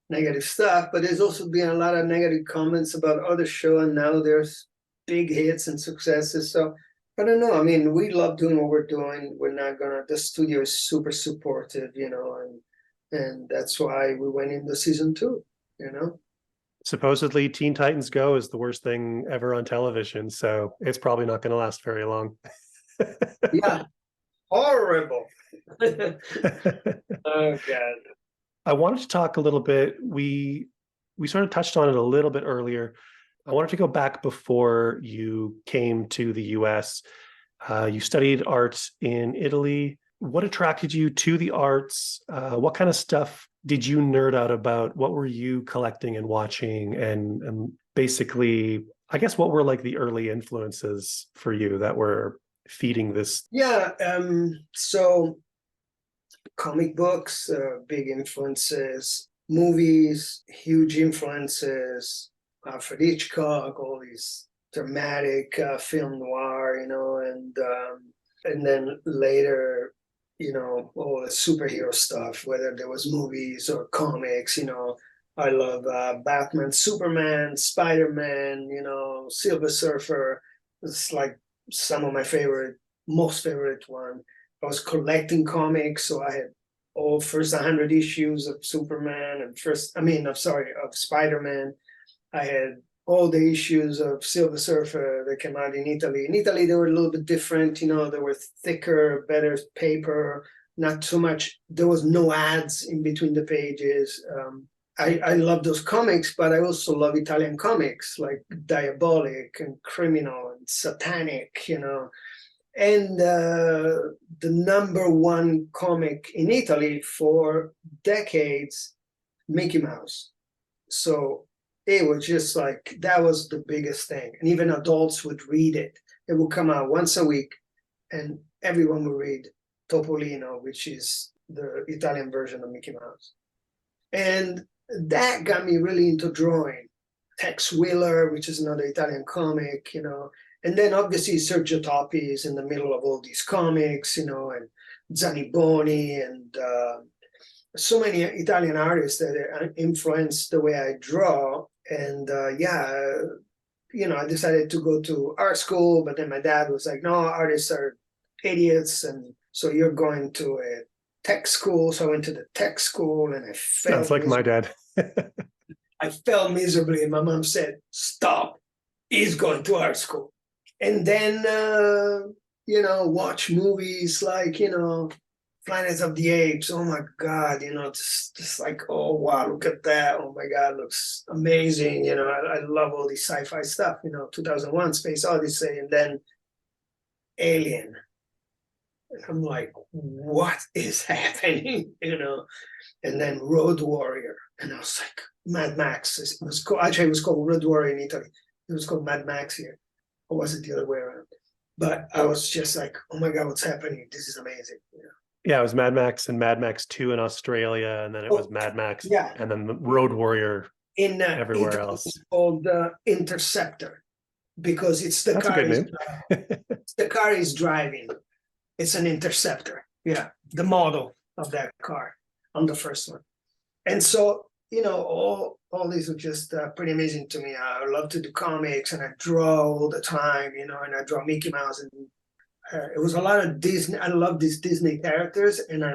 negative stuff, but there's also been a lot of negative comments about other shows, and now there's big hits and successes. So I don't know. I mean, we love doing what we're doing. We're not the studio is super supportive, and that's why we went into season 2, Supposedly Teen Titans Go is the worst thing ever on television, so it's probably not going to last very long. Yeah, horrible. Oh God. I wanted to talk a little bit. We sort of touched on it a little bit earlier. I wanted to go back before you came to the US. You studied art in Italy. What attracted you to the arts? What kind of stuff did you nerd out about? What were you collecting and watching? And basically, I guess, what were like the early influences for you that were feeding this? Yeah, so comic books, big influences, movies, huge influences, Alfred Hitchcock, all these dramatic film noir, and then later, all the superhero stuff, whether there was movies or comics, I love Batman, Superman, Spider-Man, Silver Surfer. It's like some of my most favorite one. I was collecting comics, so I had first 100 issues of Superman of Spider-Man. I had all the issues of Silver Surfer that came out in Italy. In Italy, they were a little bit different, they were thicker, better paper, not so much, there was no ads in between the pages. I love those comics, but I also love Italian comics like Diabolic and Criminal and Satanic, And the number one comic in Italy for decades, Mickey Mouse. So it was just like, that was the biggest thing. And even adults would read it. It would come out once a week and everyone would read Topolino, which is the Italian version of Mickey Mouse. And that got me really into drawing. Tex Wheeler, which is another Italian comic, And then obviously Sergio Toppi is in the middle of all these comics, and Zaniboni and so many Italian artists that influenced the way I draw. And I decided to go to art school, but then my dad was like, no, artists are idiots. And so you're going to a tech school. So I went to the tech school and I failed. Sounds like my dad. I fell miserably, and my mom said, "Stop, he's going to art school." And then, watch movies like, Planet of the Apes. Oh my God, just like, oh wow, look at that. Oh my God, looks amazing. I love all this sci-fi stuff, 2001 Space Odyssey, and then Alien. And I'm like, what is happening? And then Road Warrior. And I was like, Mad Max. It was called Road Warrior in Italy. It was called Mad Max here. Or was it the other way around? But I was just like, oh my God, what's happening? This is amazing. Yeah, it was Mad Max and Mad Max 2 in Australia, and then it was Mad Max, and then the Road Warrior everywhere else. It's called Interceptor, because it's the That's car. a good name. The car is driving. It's an Interceptor. Yeah, the model of that car on the first one. And so, all these are just pretty amazing to me. I love to do comics, and I draw all the time, and I draw Mickey Mouse, and it was a lot of Disney. I love these Disney characters, and I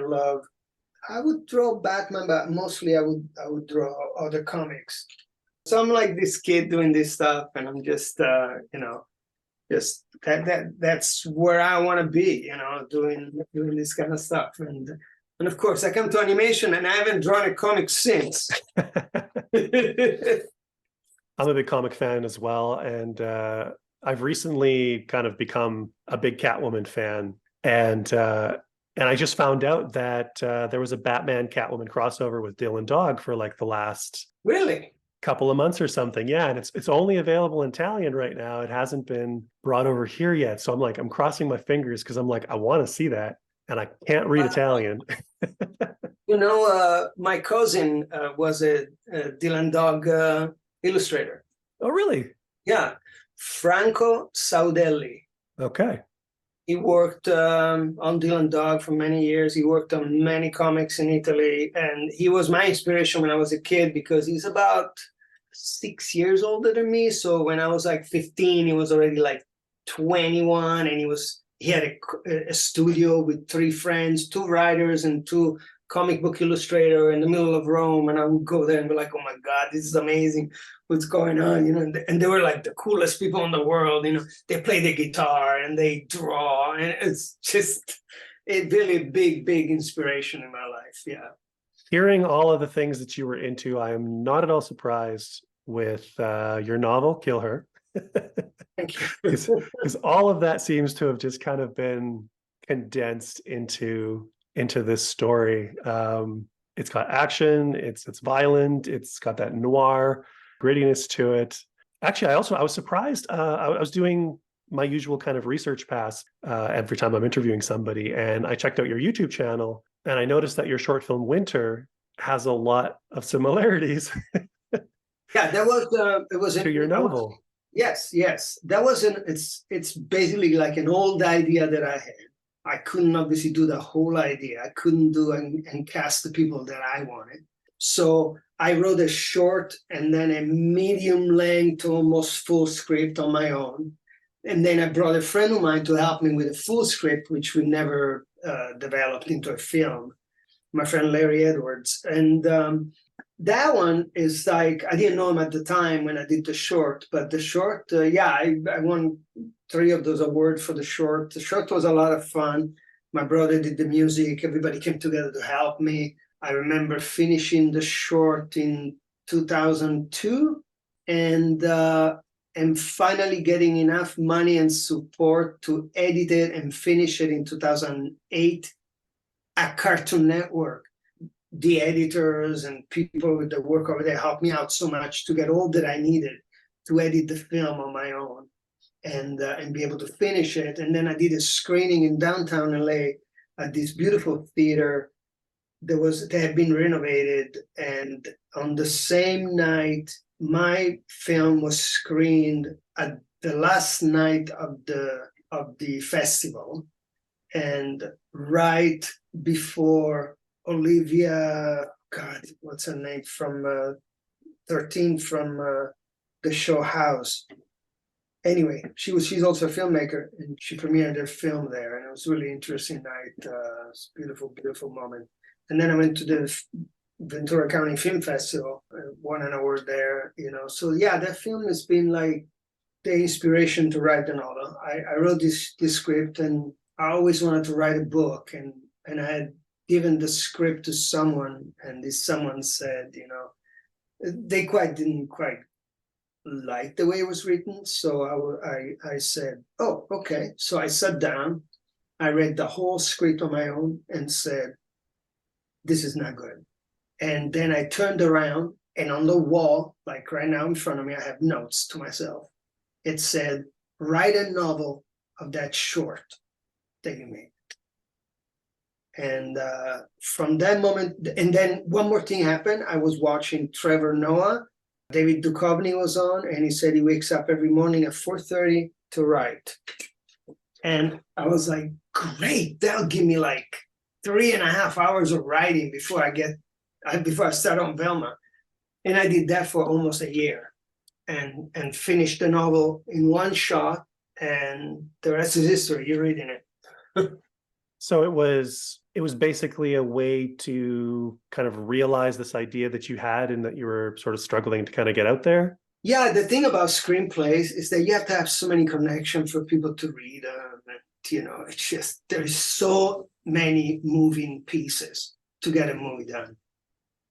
would draw Batman, but mostly I would draw other comics. So I'm like this kid doing this stuff, and I'm just just that's where I want to be, doing this kind of stuff. And of course I come to animation, and I haven't drawn a comic since. I'm a big comic fan as well, and I've recently kind of become a big Catwoman fan, and I just found out that there was a Batman Catwoman crossover with Dylan Dog for like the last couple of months or something. Yeah, and it's only available in Italian right now. It hasn't been brought over here yet, so I'm crossing my fingers, because I'm like, I want to see that, and I can't read Italian. My cousin was a Dylan Dog illustrator. Oh, really? Yeah. Franco Saudelli. Okay. He worked on Dylan Dog for many years. He worked on many comics in Italy, and he was my inspiration when I was a kid, because he's about 6 years older than me. So when I was like 15, he was already like 21, and he had a studio with 3 friends, 2 writers and 2 comic book illustrator in the middle of Rome. And I would go there and be like, oh my God, this is amazing. What's going on? And they were like the coolest people in the world. They play the guitar and they draw, and it's just a really big inspiration in my life. Yeah. Hearing all of the things that you were into, I am not at all surprised with your novel, Kill Her. Thank you. Because all of that seems to have just kind of been condensed into this story. It's got action, it's violent, it's got that noir grittiness to it. Actually, I was surprised. I was doing my usual kind of research pass every time I'm interviewing somebody, and I checked out your YouTube channel, and I noticed that your short film Winter has a lot of similarities. Yeah, it was to your novel. Yes. It's basically like an old idea that I had. I couldn't obviously do the whole idea. I couldn't do and cast the people that I wanted. So I wrote a short and then a medium length, almost full script on my own. And then I brought a friend of mine to help me with a full script, which we never developed into a film, my friend Larry Edwards. And that one is like, I didn't know him at the time when I did the short, but the short, I won 3 of those awards for the short. The short was a lot of fun. My brother did the music. Everybody came together to help me. I remember finishing the short in 2002 and finally getting enough money and support to edit it and finish it in 2008 at Cartoon Network. The editors and people with the work over there helped me out so much to get all that I needed to edit the film on my own and be able to finish it. And then I did a screening in downtown LA at this beautiful theater. They had been renovated, and on the same night, my film was screened at the last night of the festival, and right before Olivia, God, what's her name, from 13 from the show House, Anyway, she's also a filmmaker, and she premiered her film there, and it was a really interesting night. It's a beautiful, beautiful moment. And then I went to the Ventura County Film Festival, won an award there, So yeah, that film has been like the inspiration to write the novel. I wrote this script, and I always wanted to write a book, and I had given the script to someone, and this someone said, they didn't quite like the way it was written. So I said, oh, okay. So I sat down, I read the whole script on my own and said, this is not good. And then I turned around, and on the wall, like right now in front of me, I have notes to myself. It said, write a novel of that short that you made. And from that moment, and then one more thing happened. I was watching Trevor Noah. David Duchovny was on, and he said he wakes up every morning at 4:30 to write. And I was like, great, that'll give me like 3.5 hours of writing before I start on Velma. And I did that for almost a year, and finished the novel in one shot, and the rest is history. You're reading it. So it was basically a way to kind of realize this idea that you had and that you were sort of struggling to kind of get out there? Yeah, the thing about screenplays is that you have to have so many connections for people to read them. And, it's just, there's so many moving pieces to get a movie done.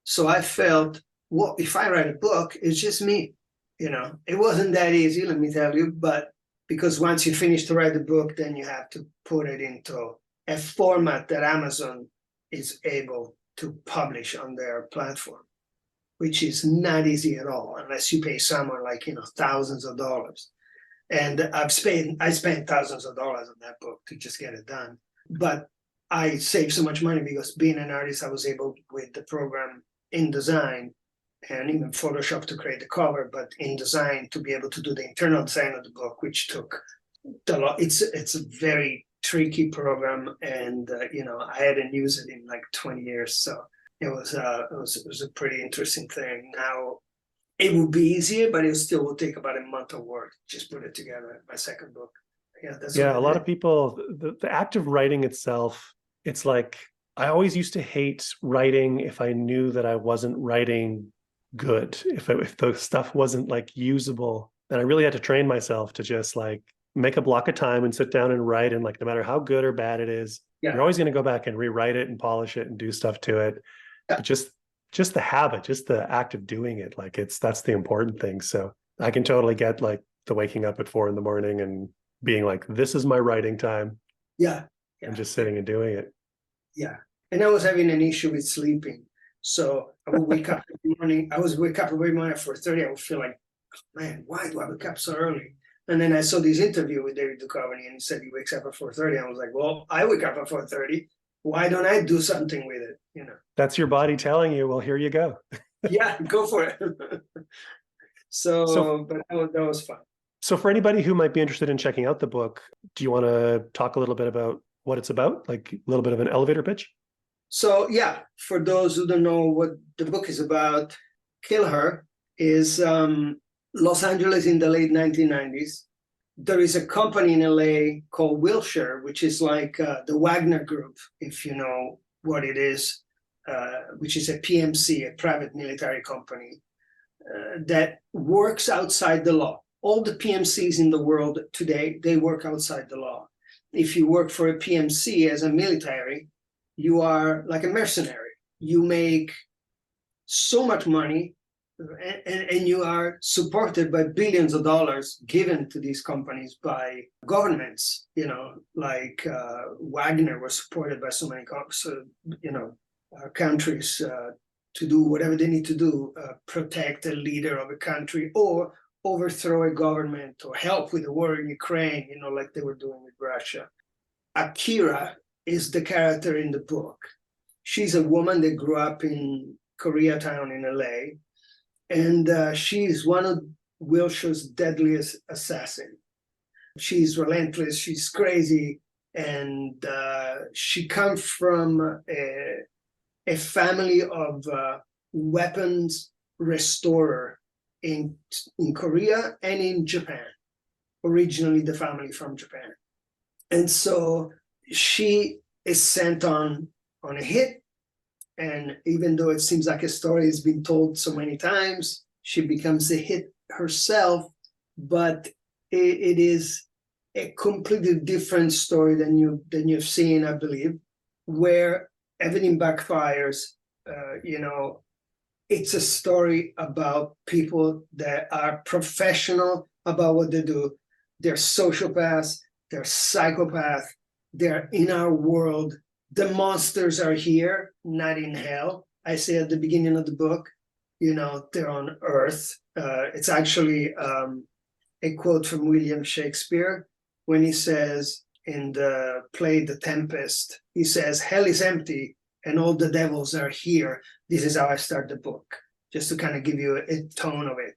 So I felt, well, if I write a book, it's just me. It wasn't that easy, let me tell you, but because once you finish to write the book, then you have to put it into a format that Amazon is able to publish on their platform, which is not easy at all unless you pay someone like, thousands of dollars. And I spent thousands of dollars on that book to just get it done. But I saved so much money because being an artist, I was able with the program InDesign and even Photoshop to create the cover, but InDesign to be able to do the internal design of the book, which took a lot. It's a very tricky program, and I hadn't used it in like 20 years, so it was a pretty interesting thing. Now it would be easier, but it still will take about a month of work. Just put it together. My second book. Yeah, a lot of people. The act of writing itself, it's like I always used to hate writing if I knew that I wasn't writing good. If the stuff wasn't like usable, then I really had to train myself to just like make a block of time and sit down and write. And like, no matter how good or bad it is, you're always going to go back and rewrite it and polish it and do stuff to it. Yeah. But just the habit, just the act of doing it, like that's the important thing. So I can totally get like the waking up at 4 a.m. and being like, this is my writing time. Yeah. And just sitting and doing it. Yeah. And I was having an issue with sleeping. So I would wake up every morning. I was wake up every morning at 4:30. I would feel like, man, why do I wake up so early? And then I saw this interview with David Duchovny, and he said he wakes up at 4:30. I was like, well, I wake up at 4:30. Why don't I do something with it? That's your body telling you, well, here you go. Yeah, go for it. But that was fun. So for anybody who might be interested in checking out the book, do you want to talk a little bit about what it's about? Like a little bit of an elevator pitch? So yeah, for those who don't know what the book is about, KILLHER is Los Angeles in the late 1990s. There is a company in LA called Wilshire, which is like the Wagner Group, if you know what it is, which is a PMC, a private military company, that works outside the law. All the PMCs in the world today, they work outside the law. If you work for a PMC as a military, you are like a mercenary. You make so much money, and you are supported by billions of dollars given to these companies by governments. Like Wagner was supported by so many countries to do whatever they need to do, protect a leader of a country or overthrow a government or help with the war in Ukraine, like they were doing with Russia. AKIRA is the character in the book. She's a woman that grew up in Koreatown in LA, and she's one of Wilshire's deadliest assassins. She's relentless, she's crazy, and she comes from a family of weapons restorer in Korea and in Japan, originally the family from Japan. And so she is sent on a hit. And even though it seems like a story has been told so many times, she becomes a hit herself. But it is a completely different story than you've seen, I believe, where everything backfires. It's a story about people that are professional about what they do. They're sociopaths, they're psychopaths, they're in our world. The monsters are here, not in hell. I say at the beginning of the book, they're on Earth. It's actually a quote from William Shakespeare when he says in the play The Tempest, he says, hell is empty and all the devils are here. This is how I start the book, just to kind of give you a tone of it,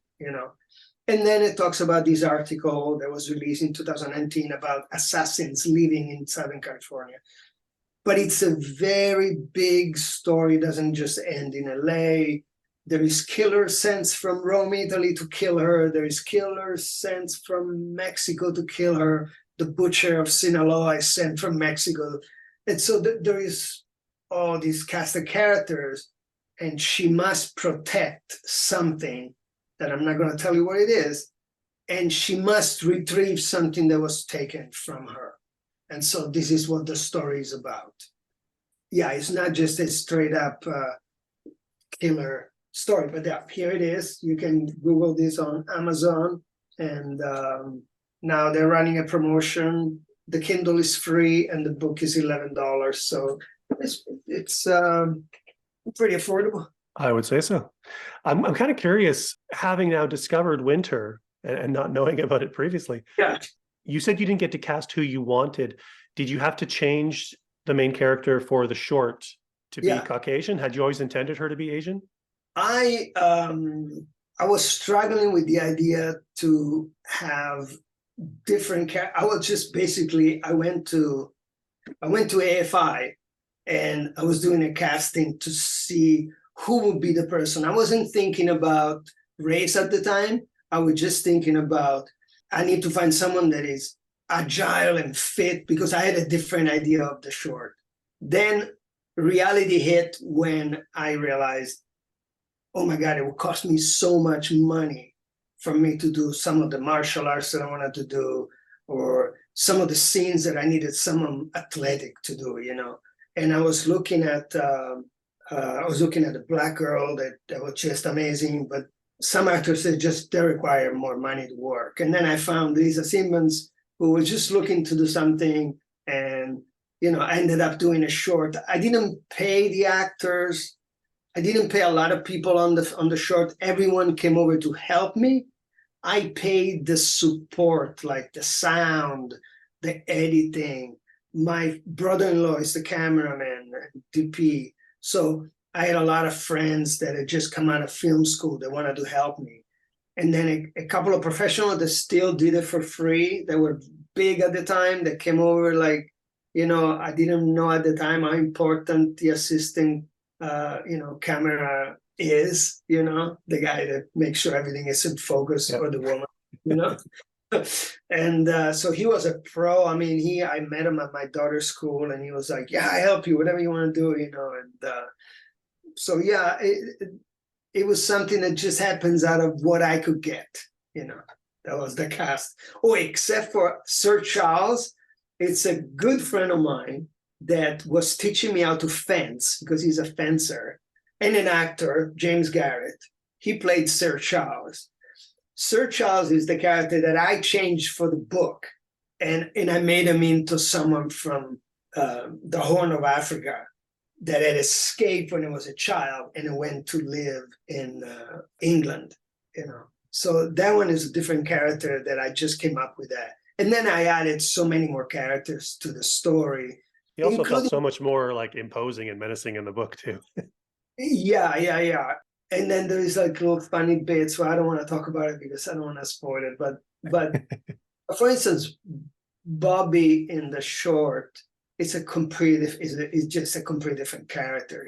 And then it talks about this article that was released in 2019 about assassins living in Southern California. But it's a very big story. It doesn't just end in LA. There is killer sent from Rome, Italy to kill her. There is killer sent from Mexico to kill her. The butcher of Sinaloa is sent from Mexico. And so there is all these cast of characters, and she must protect something that I'm not going to tell you what it is. And she must retrieve something that was taken from her. And so this is what the story is about. Yeah, it's not just a straight up killer story, but yeah, here it is. You can Google this on Amazon, and now they're running a promotion. The Kindle is free and the book is $11. So it's pretty affordable. I would say so. I'm kind of curious, having now discovered Winter and not knowing about it previously. Yeah. You said you didn't get to cast who you wanted. Did you have to change the main character for the short to be Caucasian? Had you always intended her to be Asian? I was struggling with the idea to have different I was just basically I went to AFI and I was doing a casting to see who would be the person. I wasn't thinking about race at the time. I was just thinking about I need to find someone that is agile and fit, because I had a different idea of the short. Then reality hit when I realized, oh my God, it would cost me so much money for me to do some of the martial arts that I wanted to do, or some of the scenes that I needed someone athletic to do, And I was looking at a black girl that was just amazing, but some actors they require more money to work. And then I found Lisa Simmons, who was just looking to do something, and I ended up doing a short. I didn't pay the actors. I didn't pay a lot of people on the short. Everyone came over to help me. I paid the support, like the sound, the editing. My brother-in-law is the cameraman, DP. So I had a lot of friends that had just come out of film school that wanted to help me. And then a couple of professionals that still did it for free, that were big at the time, that came over like, I didn't know at the time how important the assistant, camera is, the guy that makes sure everything is in focus, or the woman, And so he was a pro. I mean, I met him at my daughter's school, and he was like, yeah, I help you, whatever you want to do, And so, yeah, it was something that just happens out of what I could get, That was the cast. Oh, except for Sir Charles. It's a good friend of mine that was teaching me how to fence, because he's a fencer, and an actor, James Garrett. He played Sir Charles. Sir Charles is the character that I changed for the book, and I made him into someone from the Horn of Africa that had escaped when he was a child and went to live in England, So that one is a different character that I just came up with that. And then I added so many more characters to the story. He also felt so much more like imposing and menacing in the book too. Yeah. And then there is like little funny bits, so I don't want to talk about it because I don't want to spoil it. But for instance, Bobby in the short, it's just a completely different character,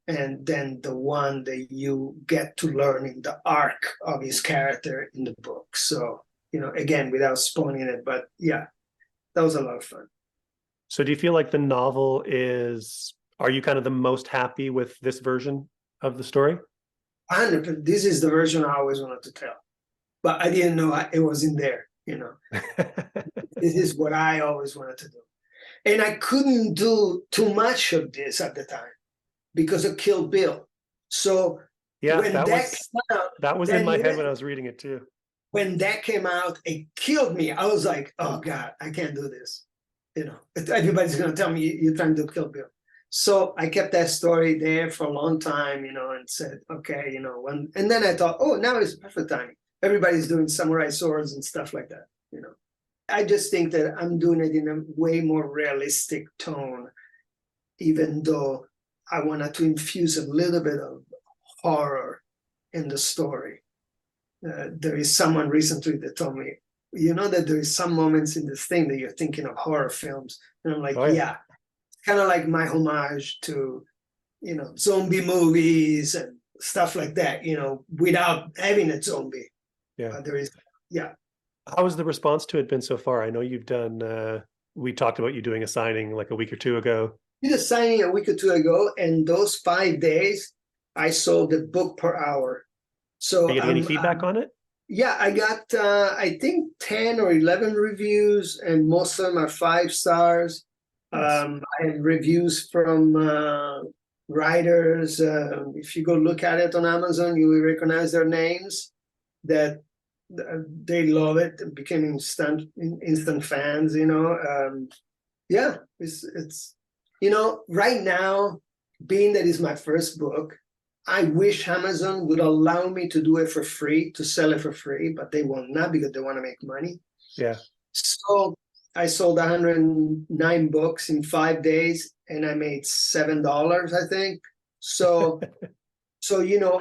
And then the one that you get to learn in the arc of his character in the book. So again, without spoiling it. But yeah, that was a lot of fun. So do you feel like the novel are you kind of the most happy with this version of the story? 100%. This is the version I always wanted to tell, but I didn't know it was in there. This is what I always wanted to do. And I couldn't do too much of this at the time because of Kill Bill. So yeah, when that was in my head when I was reading it too. When that came out, it killed me. I was like, oh God, I can't do this. Everybody's going to tell me you're trying to do Kill Bill. So I kept that story there for a long time, and said, okay, and then I thought, oh, now is perfect time. Everybody's doing samurai swords and stuff like that, I just think that I'm doing it in a way more realistic tone, even though I wanted to infuse a little bit of horror in the story. There is someone recently that told me, that there is some moments in this thing that you're thinking of horror films. And I'm like, yeah. Kind of like my homage to, zombie movies and stuff like that, without having a zombie. Yeah. How has the response to it been so far? I know you've done, we talked about you doing a signing like a week or two ago. I did a signing a week or two ago, and those 5 days, I sold the book per hour. So are you getting any feedback on it? Yeah, I got, I think 10 or 11 reviews, and most of them are 5 stars. Nice. I have reviews from writers. If you go look at it on Amazon, you will recognize their names. That they love it and became instant fans. Yeah, it's right now, being that is my first book, I wish Amazon would allow me to do it for free, to sell it for free, but they will not because they want to make money. Yeah. So I sold 109 books in 5 days, and I made $7, I think. So,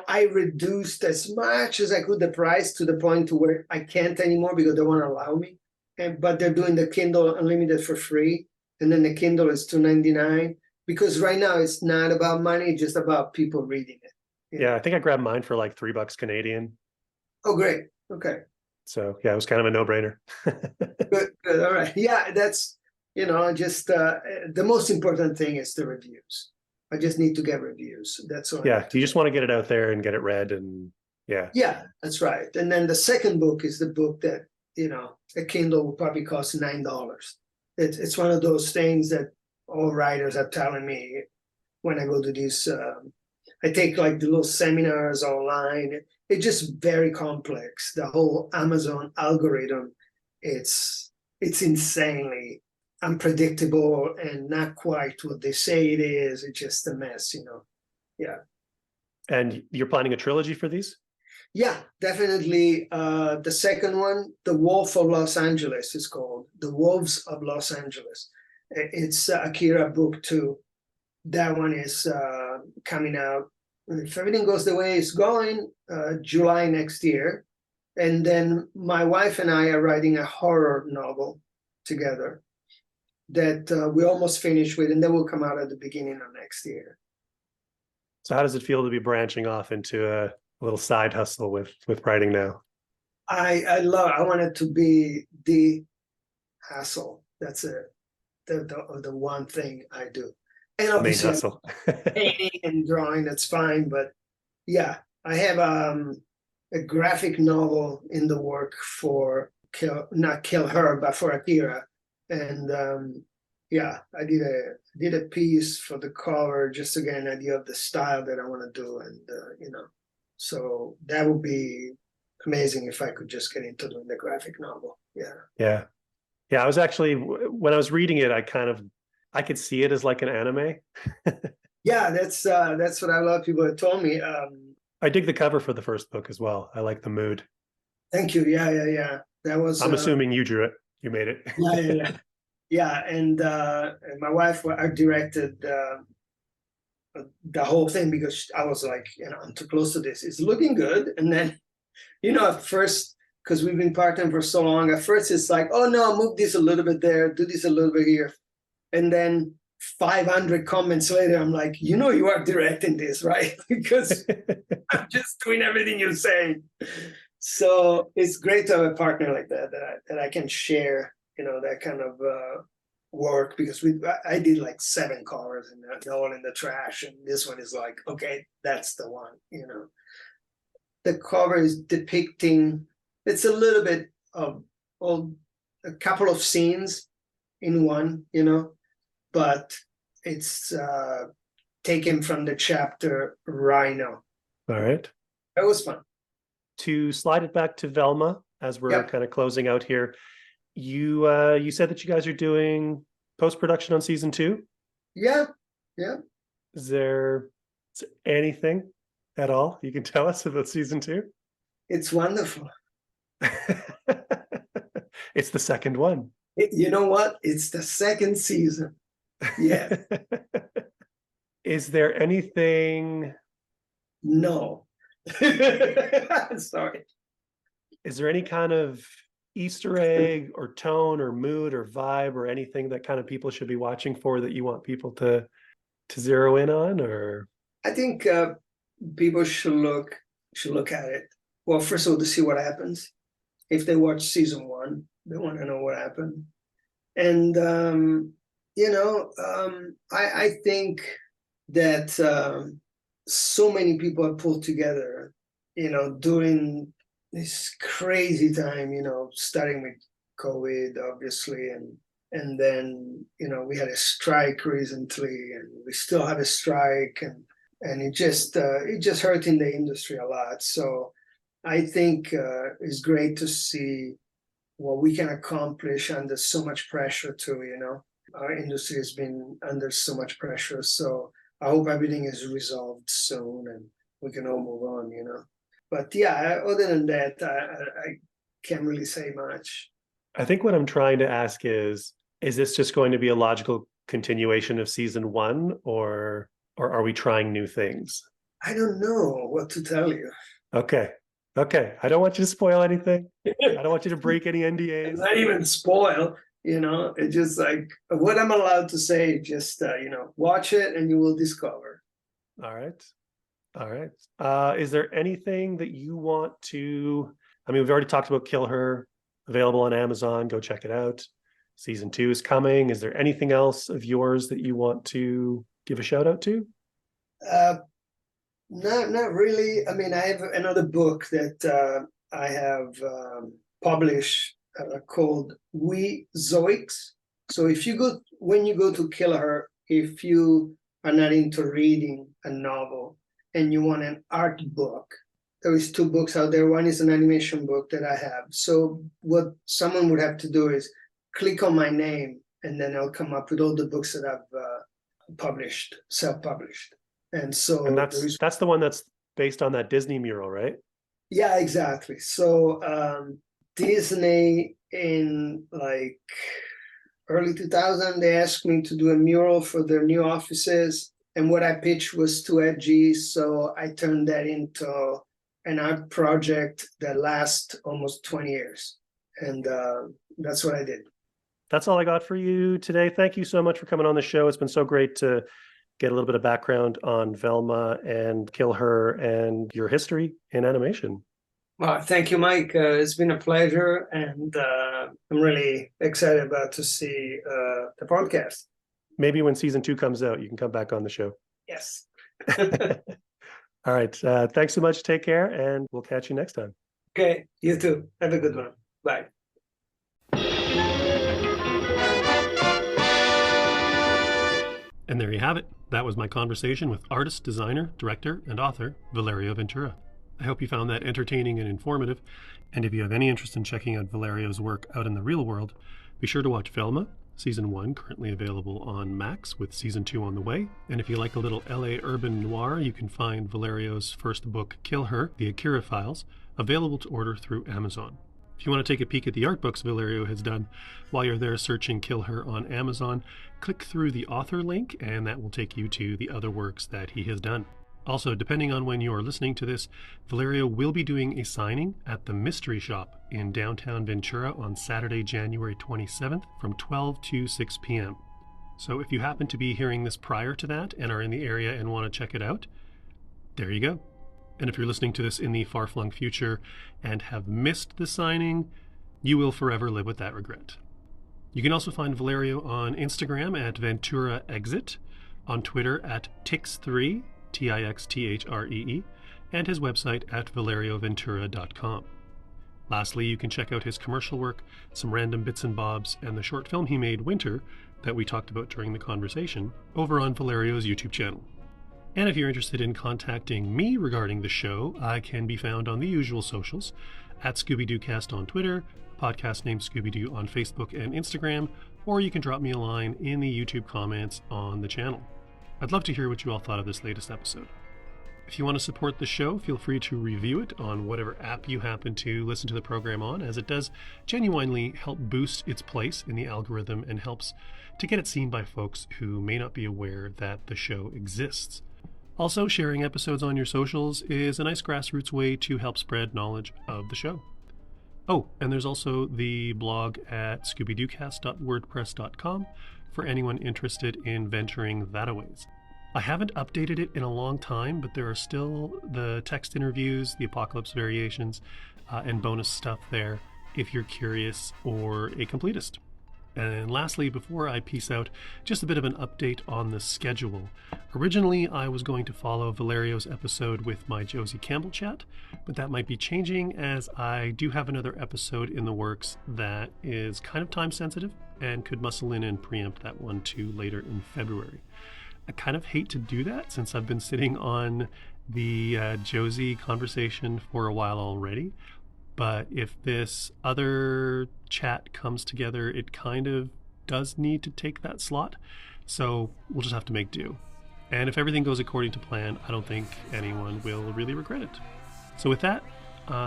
I reduced as much as I could the price to the point to where I can't anymore because they won't allow me. But they're doing the Kindle Unlimited for free, and then the Kindle is $2.99 because right now it's not about money, it's just about people reading it. Yeah, I think I grabbed mine for like $3 Canadian. Oh, great. Okay. So yeah, it was kind of a no-brainer. Good. All right. Yeah, that's, just the most important thing is the reviews. I just need to get reviews. That's all. Yeah, you just want to get it out there and get it read, and yeah. Yeah, that's right. And then the second book is the book that, a Kindle will probably cost $9. It's one of those things that all writers are telling me when I go to these, I take like the little seminars online. It's just very complex. The whole Amazon algorithm, it's insanely unpredictable and not quite what they say it is. It's just a mess, Yeah. And you're planning a trilogy for these? Yeah, definitely. The second one, The Wolf of Los Angeles is called. The Wolves of Los Angeles. It's AKIRA book 2. That one is coming out. If everything goes the way it's going, July next year. And then my wife and I are writing a horror novel together that we almost finished with, and that will come out at the beginning of next year. So how does it feel to be branching off into a little side hustle with writing now? I want it to be the hustle. That's it. The one thing I do. And obviously, hustle. Painting and drawing, that's fine. But yeah, I have a graphic novel in the work for not KILLHER, but for AKIRA. And yeah, I did a piece for the cover just to get an idea of the style that I want to do. And, so that would be amazing if I could just get into doing the graphic novel. Yeah. Yeah. Yeah. I was actually, when I was reading it, I could see it as like an anime. Yeah, that's what a lot of people have told me. I dig the cover for the first book as well. I like the mood. Thank you. Yeah. That was. I'm assuming you drew it. You made it. Yeah. Yeah, and my wife directed the whole thing because I was like, I'm too close to this. It's looking good, and then, at first, because we've been part-time for so long, at first it's like, oh no, move this a little bit there, do this a little bit here. And then 500 comments later, I'm like, you are directing this, right? Because I'm just doing everything you're saying. So it's great to have a partner like that that I can share, that kind of work, because I did like 7 covers and they're all in the trash, and this one is like, okay, that's the one. The cover is depicting, it's a little bit of a couple of scenes in one, but it's taken from the chapter Rhino. All right. It was fun. To slide it back to Velma, as we're kind of closing out here, you said that you guys are doing post-production on season 2? Yeah. Is there anything at all you can tell us about season 2? It's wonderful. It's the second one. You know what? It's the second season. Yeah. Is there anything? No. Sorry. Is there any kind of Easter egg or tone or mood or vibe or anything that kind of people should be watching for that you want people to zero in on? Or I think people should look at it. Well, first of all, to see what happens. If they watch season 1, they want to know what happened. And I think that so many people are pulled together, during this crazy time, starting with COVID, obviously, and then we had a strike recently, and we still have a strike, and it just hurt in the industry a lot. So I think it's great to see what we can accomplish under so much pressure too. Our industry has been under so much pressure. So I hope everything is resolved soon and we can all move on. But yeah, other than that, I can't really say much. I think what I'm trying to ask is this just going to be a logical continuation of season 1, or are we trying new things? I don't know what to tell you. Okay. I don't want you to spoil anything. I don't want you to break any NDAs. Not even spoil, it's just like what I'm allowed to say, just, watch it and you will discover. All right. Is there anything that you want to, we've already talked about KILLHER, available on Amazon. Go check it out. Season 2 is coming. Is there anything else of yours that you want to give a shout out to? Not really. I have another book that I have published called We Zoics. So when you go to KILLHER, if you are not into reading a novel and you want an art book, there is 2 books out there. One is an animation book that I have. So what someone would have to do is click on my name, and then I'll come up with all the books that I've published, self-published. And so that's the one that's based on that Disney mural, right? Yeah, exactly. So Disney in like early 2000, they asked me to do a mural for their new offices. And what I pitched was too edgy. So I turned that into an art project that lasts almost 20 years. And that's what I did. That's all I got for you today. Thank you so much for coming on the show. It's been so great to get a little bit of background on Velma and KILLHER and your history in animation. Well, thank you, Mike. It's been a pleasure, and I'm really excited about to see the podcast. Maybe when season 2 comes out, you can come back on the show. Yes. All right. Thanks so much. Take care, and we'll catch you next time. Okay. You too. Have a good one. Bye. And there you have it. That was my conversation with artist, designer, director, and author Valerio Ventura. I hope you found that entertaining and informative. And if you have any interest in checking out Valerio's work out in the real world, be sure to watch Velma, Season 1, currently available on Max with Season 2 on the way. And if you like a little LA urban noir, you can find Valerio's first book, KILLHER, The AKIRA Files, available to order through Amazon. If you want to take a peek at the art books Valerio has done, while you're there searching KILLHER on Amazon, click through the author link and that will take you to the other works that he has done. Also, depending on when you are listening to this, Valerio will be doing a signing at the Mystery Shop in downtown Ventura on Saturday, January 27th from 12 to 6 p.m. So if you happen to be hearing this prior to that and are in the area and want to check it out, there you go. And if you're listening to this in the far-flung future and have missed the signing, you will forever live with that regret. You can also find Valerio on Instagram at Ventura Exit, on Twitter at Tix3, Tixthree, and his website at valerioventura.com. Lastly, you can check out his commercial work, some random bits and bobs, and the short film he made, Winter, that we talked about during the conversation, over on Valerio's YouTube channel. And if you're interested in contacting me regarding the show, I can be found on the usual socials, at Scooby-Doo on Twitter, a podcast named Scooby-Doo on Facebook and Instagram, or you can drop me a line in the YouTube comments on the channel. I'd love to hear what you all thought of this latest episode. If you want to support the show, feel free to review it on whatever app you happen to listen to the program on, as it does genuinely help boost its place in the algorithm and helps to get it seen by folks who may not be aware that the show exists. Also, sharing episodes on your socials is a nice grassroots way to help spread knowledge of the show. Oh, and there's also the blog at scoobydoocast.wordpress.com for anyone interested in venturing that-a-ways. I haven't updated it in a long time, but there are still the text interviews, the apocalypse variations, and bonus stuff there if you're curious or a completist. And lastly, before I peace out, just a bit of an update on the schedule. Originally, I was going to follow Valerio's episode with my Josie Campbell chat, but that might be changing as I do have another episode in the works that is kind of time sensitive and could muscle in and preempt that one too later in February. I kind of hate to do that since I've been sitting on the Josie conversation for a while already. But if this other chat comes together, it kind of does need to take that slot. So we'll just have to make do. And if everything goes according to plan, I don't think anyone will really regret it. So with that,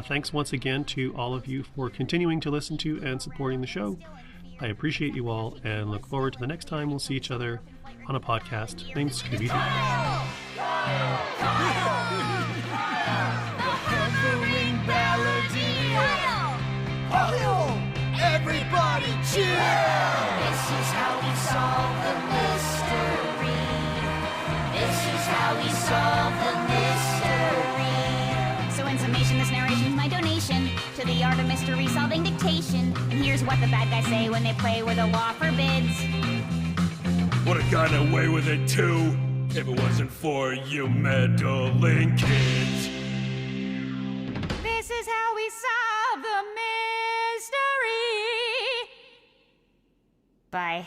thanks once again to all of you for continuing to listen to and supporting the show. I appreciate you all and look forward to the next time we'll see each other on a podcast named Scooby-Doo. Everybody cheer! This is how we solve the mystery. This is how we solve the mystery. So in summation, this narration is my donation to the art of mystery solving dictation. And here's what the bad guys say when they play where the law forbids. Would have gotten away with it too if it wasn't for you meddling kids. This is how we solve the mystery. Bye.